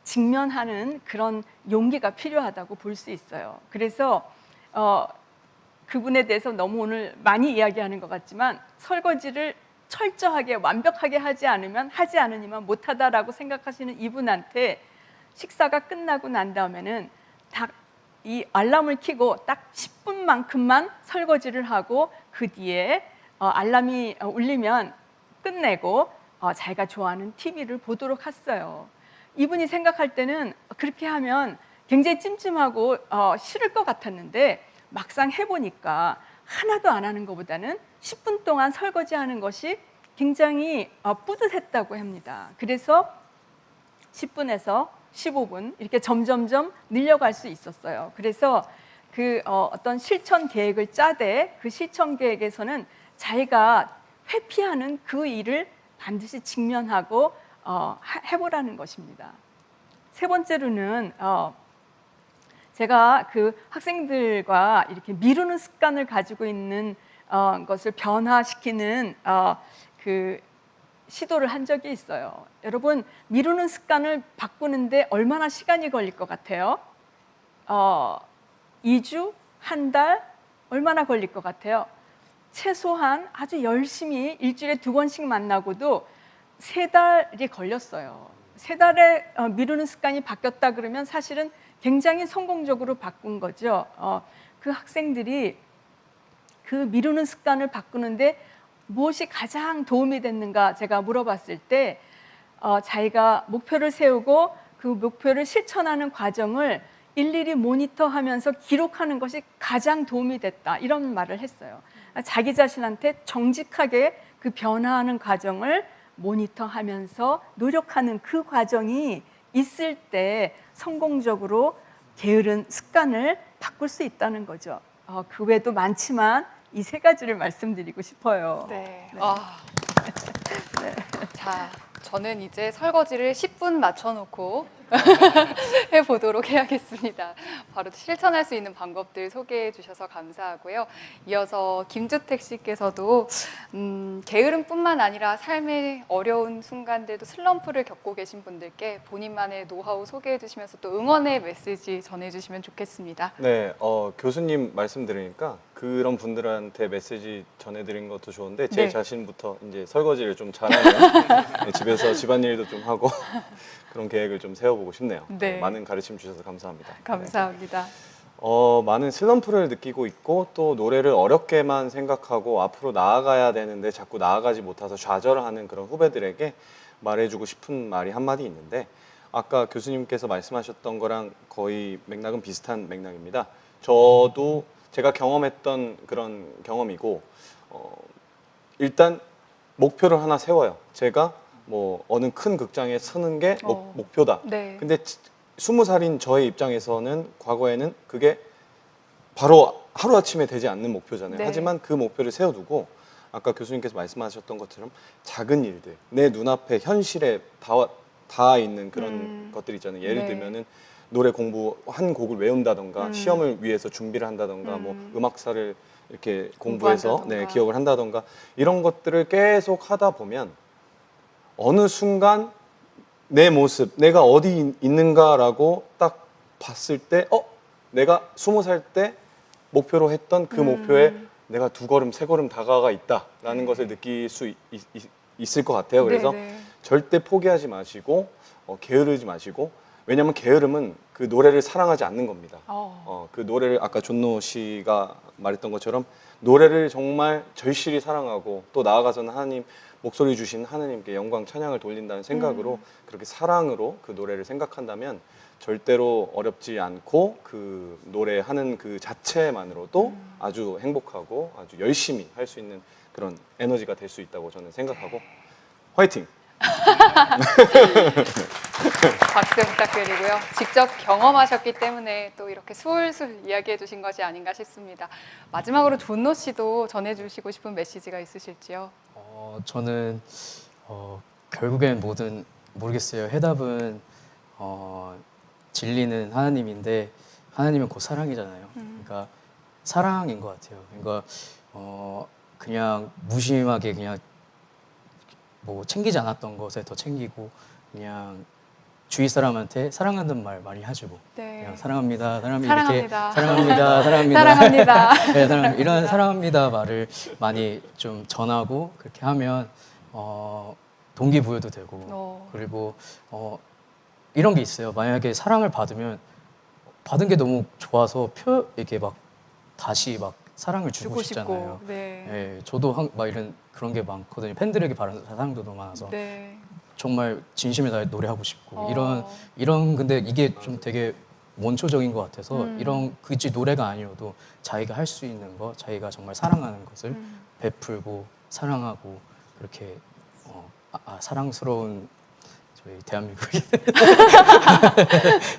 직면하는 그런 용기가 필요하다고 볼 수 있어요. 그래서 그분에 대해서 너무 오늘 많이 이야기하는 것 같지만 설거지를 철저하게 완벽하게 하지 않으니만 못하다라고 생각하시는 이분한테 식사가 끝나고 난 다음에는 이 알람을 켜고 딱 10분만큼만 설거지를 하고 그 뒤에 알람이 울리면 끝내고 자기가 좋아하는 TV를 보도록 했어요. 이분이 생각할 때는 그렇게 하면 굉장히 찜찜하고 싫을 것 같았는데 막상 해보니까 하나도 안 하는 것보다는 10분 동안 설거지하는 것이 굉장히 뿌듯했다고 합니다. 그래서 10분에서 15분 이렇게 점점점 늘려갈 수 있었어요. 그래서 어떤 실천 계획을 짜되 그 실천 계획에서는 자기가 회피하는 그 일을 반드시 직면하고 해보라는 것입니다. 세 번째로는 제가 그 학생들과 이렇게 미루는 습관을 가지고 있는 것을 변화시키는 그 시도를 한 적이 있어요. 여러분, 미루는 습관을 바꾸는데 얼마나 시간이 걸릴 것 같아요? 2주, 한 달, 얼마나 걸릴 것 같아요? 최소한 아주 열심히 일주일에 2번씩 만나고도 3달이 걸렸어요. 3달에 미루는 습관이 바뀌었다 그러면 사실은 굉장히 성공적으로 바꾼 거죠. 그 학생들이 그 미루는 습관을 바꾸는데 무엇이 가장 도움이 됐는가 제가 물어봤을 때 자기가 목표를 세우고 그 목표를 실천하는 과정을 일일이 모니터하면서 기록하는 것이 가장 도움이 됐다, 이런 말을 했어요. 자기 자신한테 정직하게 그 변화하는 과정을 모니터하면서 노력하는 그 과정이 있을 때 성공적으로 게으른 습관을 바꿀 수 있다는 거죠. 그 외에도 많지만 이 3가지를 말씀드리고 싶어요. 네. 네. 네. 자, 저는 이제 설거지를 10분 맞춰놓고 해보도록 해야겠습니다. 바로 실천할 수 있는 방법들 소개해 주셔서 감사하고요. 이어서 김주택 씨께서도 게으름뿐만 아니라 삶의 어려운 순간들도 슬럼프를 겪고 계신 분들께 본인만의 노하우 소개해 주시면서 또 응원의 메시지 전해주시면 좋겠습니다. 네, 교수님 말씀 들으니까 그런 분들한테 메시지 전해드린 것도 좋은데 제 네. 자신부터 이제 설거지를 좀 잘하는 집에서 집안일도 좀 하고 그런 계획을 좀 세워보고 싶네요. 네. 많은 가르침 주셔서 감사합니다. 감사합니다. 많은 슬럼프를 느끼고 있고 또 노래를 어렵게만 생각하고 앞으로 나아가야 되는데 자꾸 나아가지 못해서 좌절하는 그런 후배들에게 말해주고 싶은 말이 한마디 있는데 아까 교수님께서 말씀하셨던 거랑 거의 맥락은 비슷한 맥락입니다. 저도 제가 경험했던 그런 경험이고 일단 목표를 하나 세워요. 제가 뭐 어느 큰 극장에 서는 게 목표다. 네. 근데 20살인 저의 입장에서는 과거에는 그게 바로 하루아침에 되지 않는 목표잖아요. 네. 하지만 그 목표를 세워두고 아까 교수님께서 말씀하셨던 것처럼 작은 일들, 내 눈앞에 현실에 닿아 있는 그런 것들 있잖아요. 예를 네. 들면은 노래 공부 한 곡을 외운다던가 시험을 위해서 준비를 한다던가 뭐 음악사를 이렇게 공부해서 공부한다던가. 기억을 한다던가 이런 것들을 계속 하다 보면 어느 순간 내 모습, 내가 어디 있는가라고 딱 봤을 때 내가 20살 때 목표로 했던 그 목표에 내가 2걸음, 3걸음 다가가 있다라는 것을 느낄 수 있을 것 같아요. 그래서 네네. 절대 포기하지 마시고 게으르지 마시고 왜냐하면 게으름은 그 노래를 사랑하지 않는 겁니다. 그 노래를 아까 존노 씨가 말했던 것처럼 노래를 정말 절실히 사랑하고 또 나아가서는 하나님 목소리 주신 하나님께 영광 찬양을 돌린다는 생각으로 그렇게 사랑으로 그 노래를 생각한다면 절대로 어렵지 않고 그 노래하는 그 자체만으로도 아주 행복하고 아주 열심히 할 수 있는 그런 에너지가 될 수 있다고 저는 생각하고 화이팅! 박수 부탁드리고요. 직접 경험하셨기 때문에 또 이렇게 술술 이야기해 주신 것이 아닌가 싶습니다. 마지막으로 존노 씨도 전해주시고 싶은 메시지가 있으실지요? 저는 결국엔 모르겠어요. 해답은 진리는 하나님인데 하나님은 곧 사랑이잖아요. 그러니까 사랑인 것 같아요. 그러니까 그냥 무심하게 그냥 뭐 챙기지 않았던 것에 더 챙기고 그냥 주위 사람한테 사랑한다는 말 많이 해주고 네. 그냥 사랑합니다, 사랑합니다. 이렇게 사랑합니다, 사랑합니다. 네, 이런 사랑합니다 말을 많이 좀 전하고 그렇게 하면 동기부여도 되고 그리고 이런 게 있어요. 만약에 사랑을 받으면 받은 게 너무 좋아서 이렇게 막 다시 막 사랑을 주고 싶잖아요. 네. 네, 저도 막 그런 게 많거든요. 팬들에게 바라는 사랑도 너무 많아서 네. 정말 진심에 다해 노래하고 싶고 이런 근데 이게 좀 되게 원초적인 것 같아서 이런 굳이 노래가 아니어도 자기가 할 수 있는 거, 자기가 정말 사랑하는 것을 베풀고 사랑하고 그렇게 사랑스러운 저희 대한민국이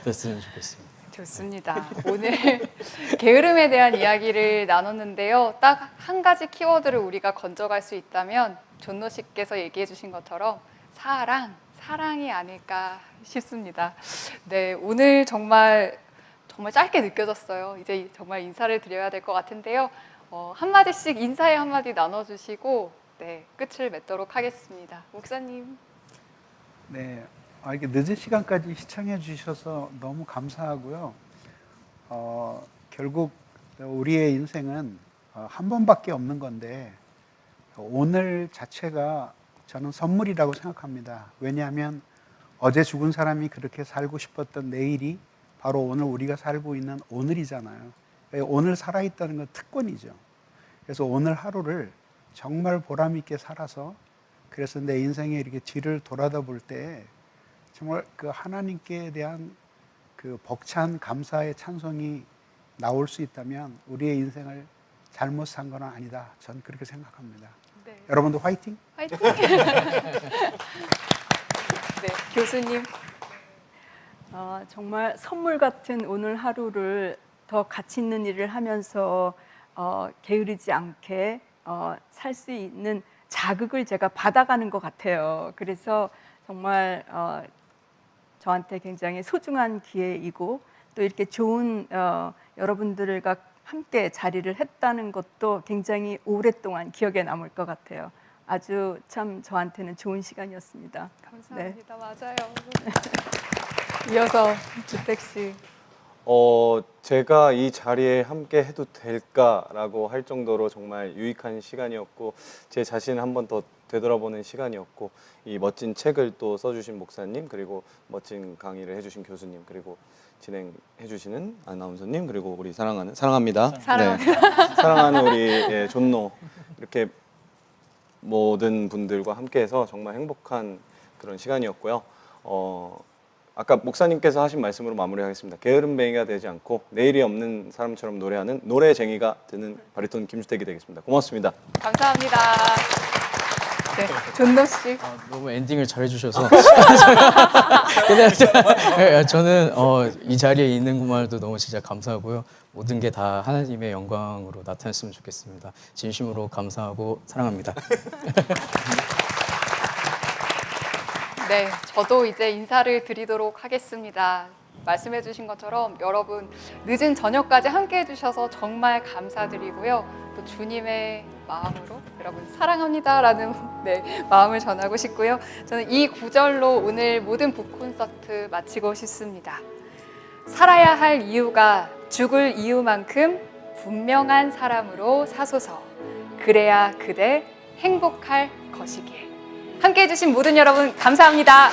됐으면 좋겠습니다. 좋습니다. 오늘 게으름에 대한 이야기를 나눴는데요. 딱 한 가지 키워드를 우리가 건져갈 수 있다면 존노 씨께서 얘기해 주신 것처럼 사랑이 아닐까 싶습니다. 네, 오늘 정말 짧게 느껴졌어요. 이제 정말 인사를 드려야 될 것 같은데요. 한마디씩 인사의 한마디 나눠주시고 네, 끝을 맺도록 하겠습니다. 목사님. 네, 이렇게 늦은 시간까지 시청해 주셔서 너무 감사하고요. 결국 우리의 인생은 한 번밖에 없는 건데 오늘 자체가 저는 선물이라고 생각합니다. 왜냐하면 어제 죽은 사람이 그렇게 살고 싶었던 내일이 바로 오늘 우리가 살고 있는 오늘이잖아요. 오늘 살아있다는 건 특권이죠. 그래서 오늘 하루를 정말 보람 있게 살아서 그래서 내 인생에 이렇게 뒤를 돌아다 볼 때 정말 그 하나님께 대한 그 벅찬 감사의 찬송이 나올 수 있다면 우리의 인생을 잘못 산 건 아니다. 전 그렇게 생각합니다. 네. 여러분도 화이팅! 화이팅! 네, 교수님. 정말 선물 같은 오늘 하루를 더 가치 있는 일을 하면서 게으르지 않게 살 수 있는 자극을 제가 받아가는 것 같아요. 그래서 정말 저한테 굉장히 소중한 기회이고 또 이렇게 좋은 여러분들과 함께 자리를 했다는 것도 굉장히 오랫동안 기억에 남을 것 같아요. 아주 참 저한테는 좋은 시간이었습니다. 감사합니다. 네. 맞아요. 이어서 주택 씨. 제가 이 자리에 함께 해도 될까라고 할 정도로 정말 유익한 시간이었고 제 자신을 한 번 더 되돌아보는 시간이었고 이 멋진 책을 또 써주신 목사님 그리고 멋진 강의를 해주신 교수님 그리고 진행해주시는 아나운서님 그리고 우리 사랑합니다. 네. 사랑하는 우리 존노 이렇게 모든 분들과 함께해서 정말 행복한 그런 시간이었고요. 아까 목사님께서 하신 말씀으로 마무리하겠습니다. 게으름뱅이가 되지 않고 내일이 없는 사람처럼 노래하는 노래쟁이가 되는 바리톤 김주택이 되겠습니다. 고맙습니다. 감사합니다. 네, 존노 씨. 너무 엔딩을 잘해주셔서 저는 이 자리에 있는 것만으로도 너무 진짜 감사하고요. 모든 게 다 하나님의 영광으로 나타났으면 좋겠습니다. 진심으로 감사하고 사랑합니다. 네, 저도 이제 인사를 드리도록 하겠습니다. 말씀해 주신 것처럼 여러분 늦은 저녁까지 함께 해주셔서 정말 감사드리고요. 또 주님의 마음으로 여러분 사랑합니다라는 마음을 전하고 싶고요. 저는 이 구절로 오늘 모든 북콘서트 마치고 싶습니다. 살아야 할 이유가 죽을 이유만큼 분명한 사람으로 사소서. 그래야 그대 행복할 것이기에. 함께해 주신 모든 여러분 감사합니다.